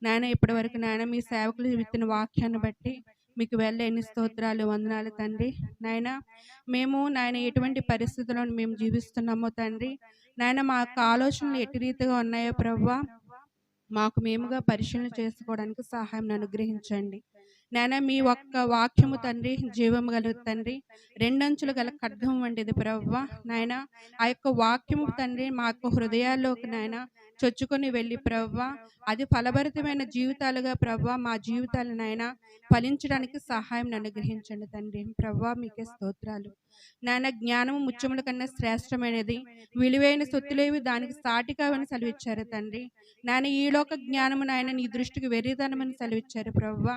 నాయన. ఇప్పటి వరకు నాయన మీ సేవకులు విత్తిన వాక్యాన్ని బట్టి మీకు వెళ్ళని స్తోత్రాలు వందనాలు తండ్రి. నాయన మేము నాయన ఎటువంటి పరిస్థితుల్లో మేము జీవిస్తున్నామో తండ్రి, నాయన మా యొక్క ఆలోచనలు ఎట్టి రీతిగా ఉన్నాయో ప్రభువా మాకు మేముగా పరిశీలన చేసుకోవడానికి సహాయం అనుగ్రహించండి. నాయన మీ ఒక్క వాక్యము తండ్రి జీవము గల తండ్రి, రెండంచులు గల ఖడ్గం వంటిది ప్రభువా. నాయన ఆ యొక్క వాక్యము తండ్రి మా యొక్క హృదయాల్లోకి నాయన చొచ్చుకొని వెళ్ళి ప్రభువా, అది ఫలభరితమైన జీవితాలుగా ప్రభువా మా జీవితాలు నాయన ఫలించడానికి సహాయం అనుగ్రహించండి తండ్రి. ప్రభువా మీకే స్తోత్రాలు. నాయన జ్ఞానము ముత్యముల కన్నా శ్రేష్టమైనది, విలువైన సొత్తులేవి దానికి సాటి కావని సెలవిచ్చారు తండ్రి. నాయన ఈలోక జ్ఞానము నాయన నీ దృష్టికి వెర్రితనమని సెలవిచ్చారు ప్రభువా.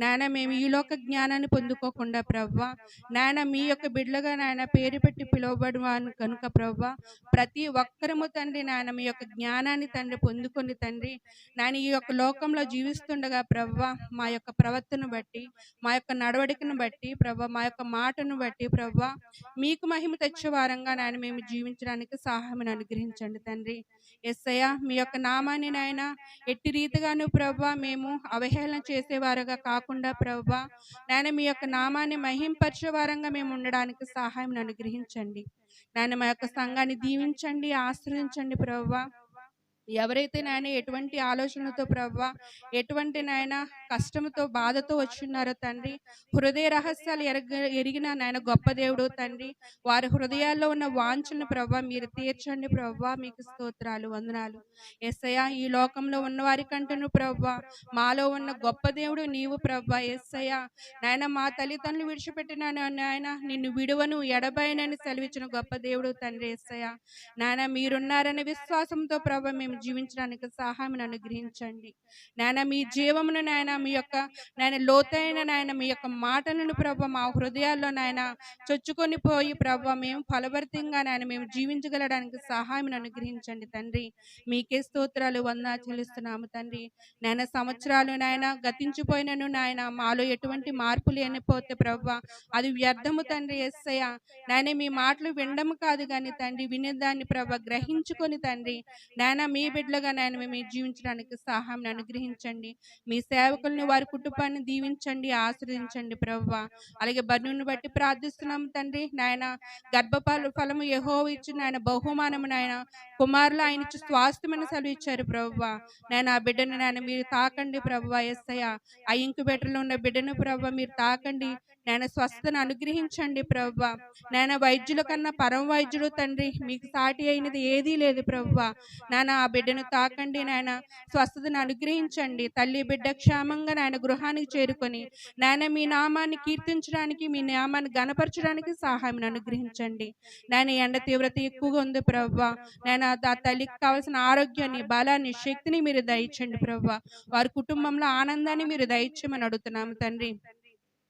నాయన మేము ఈలోక జ్ఞానాన్ని పొందుకోకుండా ప్రభువా, నాయన మీ యొక్క బిడ్డలుగా నాయన పేరు పెట్టి పిలువబడువాను కనుక ప్రభువా, ప్రతి ఒక్కరము తండ్రి నాయన మీ యొక్క జ్ఞానాన్ని తండ్రి పొందుకొని తండ్రి నాయన ఈ యొక్క లోకంలో జీవిస్తుండగా ప్రభువా, మా యొక్క ప్రవర్తన బట్టి, మా యొక్క నడవడికను బట్టి ప్రభువా, మా యొక్క మాటను బట్టి ప్రభువా, మీకు మహిమ తెచ్చే వారంగా నాయన మేము జీవించడానికి సహాయం అనుగ్రహించండి తండ్రి. యేసయ్యా మీ యొక్క నామాన్ని నాయన ఎట్టి రీతిగాను ప్రభువా మేము అవహేళన చేసేవారుగా కాకుండా ప్రభువా, నాయన మీ యొక్క నామాన్ని మహింపరిచే వారంగా మేము ఉండడానికి సహాయం అనుగ్రహించండి. నాయన మా యొక్క సంఘాన్ని దీవించండి, ఆశ్రయించండి ప్రభువా. ఎవరైతే నాయన ఎటువంటి ఆలోచనలతో ప్రభువా, ఎటువంటి నాయన కష్టంతో బాధతో వచ్చున్నారో తండ్రి, హృదయ రహస్యాలు ఎరిగిన నాయన గొప్ప దేవుడు తండ్రి, వారి హృదయాల్లో ఉన్న వాంఛలను ప్రభువా మీరు తీర్చండి ప్రభువా. మీకు స్తోత్రాలు, వందనాలు. యేసయ్యా ఈ లోకంలో ఉన్న వారి కంటేను ప్రభువా మాలో ఉన్న గొప్ప దేవుడు నీవు ప్రభువా. యేసయ్యా నాయన మా తల్లిదండ్రులు విడిచిపెట్టిన నాయన నిన్ను విడువను ఎడబాయనని సెలవిచ్చిన గొప్ప దేవుడు తండ్రి. యేసయ్యా నాయన మీరున్నారనే విశ్వాసంతో ప్రభువా మేము జీవించడానికి సహాయం అనుగ్రహించండి. నాయన మీ జీవమును నాయన మీ యొక్క నాయన లోతైన నాయన మీ యొక్క మాటలను ప్రభువా మా హృదయాల్లో నాయన చొచ్చుకొని పోయి ప్రభువా మేము ఫలభరితంగా నాయన మేము జీవించగలడానికి సహాయం అనుగ్రహించండి తండ్రి. మీకే స్తోత్రాలు, వందనాలు చెల్లిస్తున్నాము తండ్రి. నాయన సంవత్సరాలు నాయన గతించిపోయినను నాయన మాలో ఎటువంటి మార్పు లేనిపోతే ప్రభువా అది వ్యర్థము తండ్రి. యేసయ్యా నాయన మీ మాటలు వినడం కాదు కానీ తండ్రి, వినేదాన్ని ప్రభువా గ్రహించుకొని తండ్రి నాయన మీ బిడ్డలుగా నాయన మేము జీవించడానికి సహాయం అనుగ్రహించండి. మీ సేవకులను వారి కుటుంబాన్ని దీవించండి, ఆశ్రయించండి ప్రభువా. అలాగే బరువును బట్టి ప్రార్థిస్తున్నాము తండ్రి. నాయన ఫలము యెహోవా ఇచ్చిన ఆయన బహుమానము నాయన కుమారులు ఆయన ఇచ్చి స్వాస్థ్యమైన సెలవు ఇచ్చారు ప్రభువా. నాయన ఆ బిడ్డను నాయన మీరు తాకండి ప్రభువా. యేసయ్యా ఆ ఇంక్యుబేటర్లో ఉన్న బిడ్డను ప్రభువా మీరు తాకండి నాయన, స్వస్థతను అనుగ్రహించండి ప్రభువా. నాయన వైద్యుల కన్నా పరమ వైద్యుడు తండ్రి, మీకు సాటి అయినది ఏదీ లేదు ప్రభువా. నాయన ఆ బిడ్డను తాకండి నాయన, స్వస్థతను అనుగ్రహించండి. తల్లి బిడ్డ క్షేమంగా నాయన గృహానికి చేరుకొని నాయన మీ నామాన్ని కీర్తించడానికి, మీ నామాన్ని గణపరచడానికి సహాయం అనుగ్రహించండి. నాయన ఎండ తీవ్రత ఎక్కువగా ఉంది ప్రభువా. నాయన ఆ తల్లికి కావాల్సిన ఆరోగ్యాన్ని, బలాన్ని, శక్తిని మీరు దయచండి ప్రభువా. వారి కుటుంబంలో ఆనందాన్ని మీరు దయచేయమని అడుగుతున్నాము తండ్రి.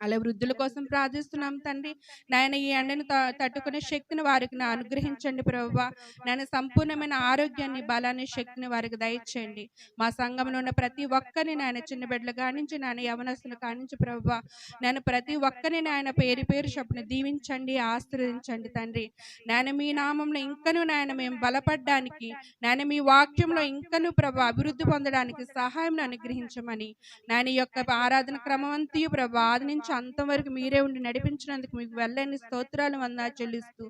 అలా వృద్ధుల కోసం ప్రార్థిస్తున్నాం తండ్రి. నాయన ఈ ఎండను తట్టుకునే శక్తిని వారికి అనుగ్రహించండి ప్రభువా. నాయన సంపూర్ణమైన ఆరోగ్యాన్ని, బలాన్ని, శక్తిని వారికి దయచేయండి. మా సంఘంలో ఉన్న ప్రతి ఒక్కరిని నాయన చిన్న బిడ్డలు కానించి నాయన యవనస్తులు కానించి ప్రభువా నాయన ప్రతి ఒక్కరిని నాయన పేరు పేరు చొప్పున దీవించండి, ఆశీర్వదించండి తండ్రి. నాయన మీ నామంలో ఇంకనూ నాయన మేము బలపడడానికి, నాయన మీ వాక్యంలో ఇంకనూ ప్రభు అభివృద్ధి పొందడానికి సహాయం అనుగ్రహించమని నాయన ఈ యొక్క ఆరాధన క్రమం అంతయు ప్రభు ఆది నుంచి అంతవరకు మీరే ఉండి నడిపించినందుకు మీకు వెళ్ళని స్తోత్రాలు, వందనాలు చెల్లిస్తూ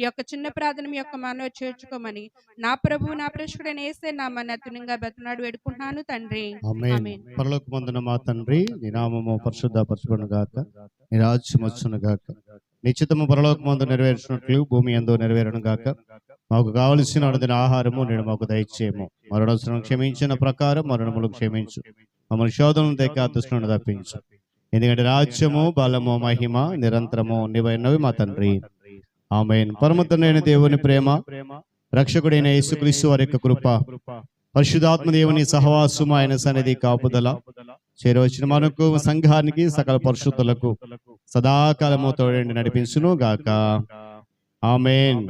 ఈ యొక్క చిన్న ప్రార్థన మీ యొక్క మనలో చేర్చుకోమని నా ప్రభువు నా ప్రేక్షకుడైన యేసే నామమున అత్యున్నతంగా బతిమలాడి వేడుకుంటున్నాను తండ్రి. ఆమేన్. పరలోకమందున మా తండ్రి, నీ నామము పరిశుద్ధపరచబడును గాక, నీ రాజ్యం వచ్చును గాక, నీ చిత్తము పరలోకమందు నెరవేర్చినట్లు భూమి యందు నెరవేరును గాక. మాకు కావలసిన అనుదిన ఆహారము నేడు మాకు దయచేయము. మరణోత్సవం క్షమించిన ప్రకారం మరణములు క్షమించు. మమ్మల్ని శోధనను తెక దుష్టులను తప్పించు. ఎందుకంటే రాజ్యము, బలము, మహిమ నిరంతరము నీవైనవి మా తండ్రి. ఆమేన్. పరమతండ్రైన దేవుని ప్రేమ, రక్షకుడైన యేసుక్రీస్తు వారి యొక్క కృప, పరిశుద్ధాత్మ దేవుని సహవాసము, ఆయన సన్నిధి కాపుదల చేరవచ్చిన మనకు, సంఘానికి, సకల పరిశుద్ధులకు సదాకాలము తోడండి నడిపించును గాక. ఆమేన్.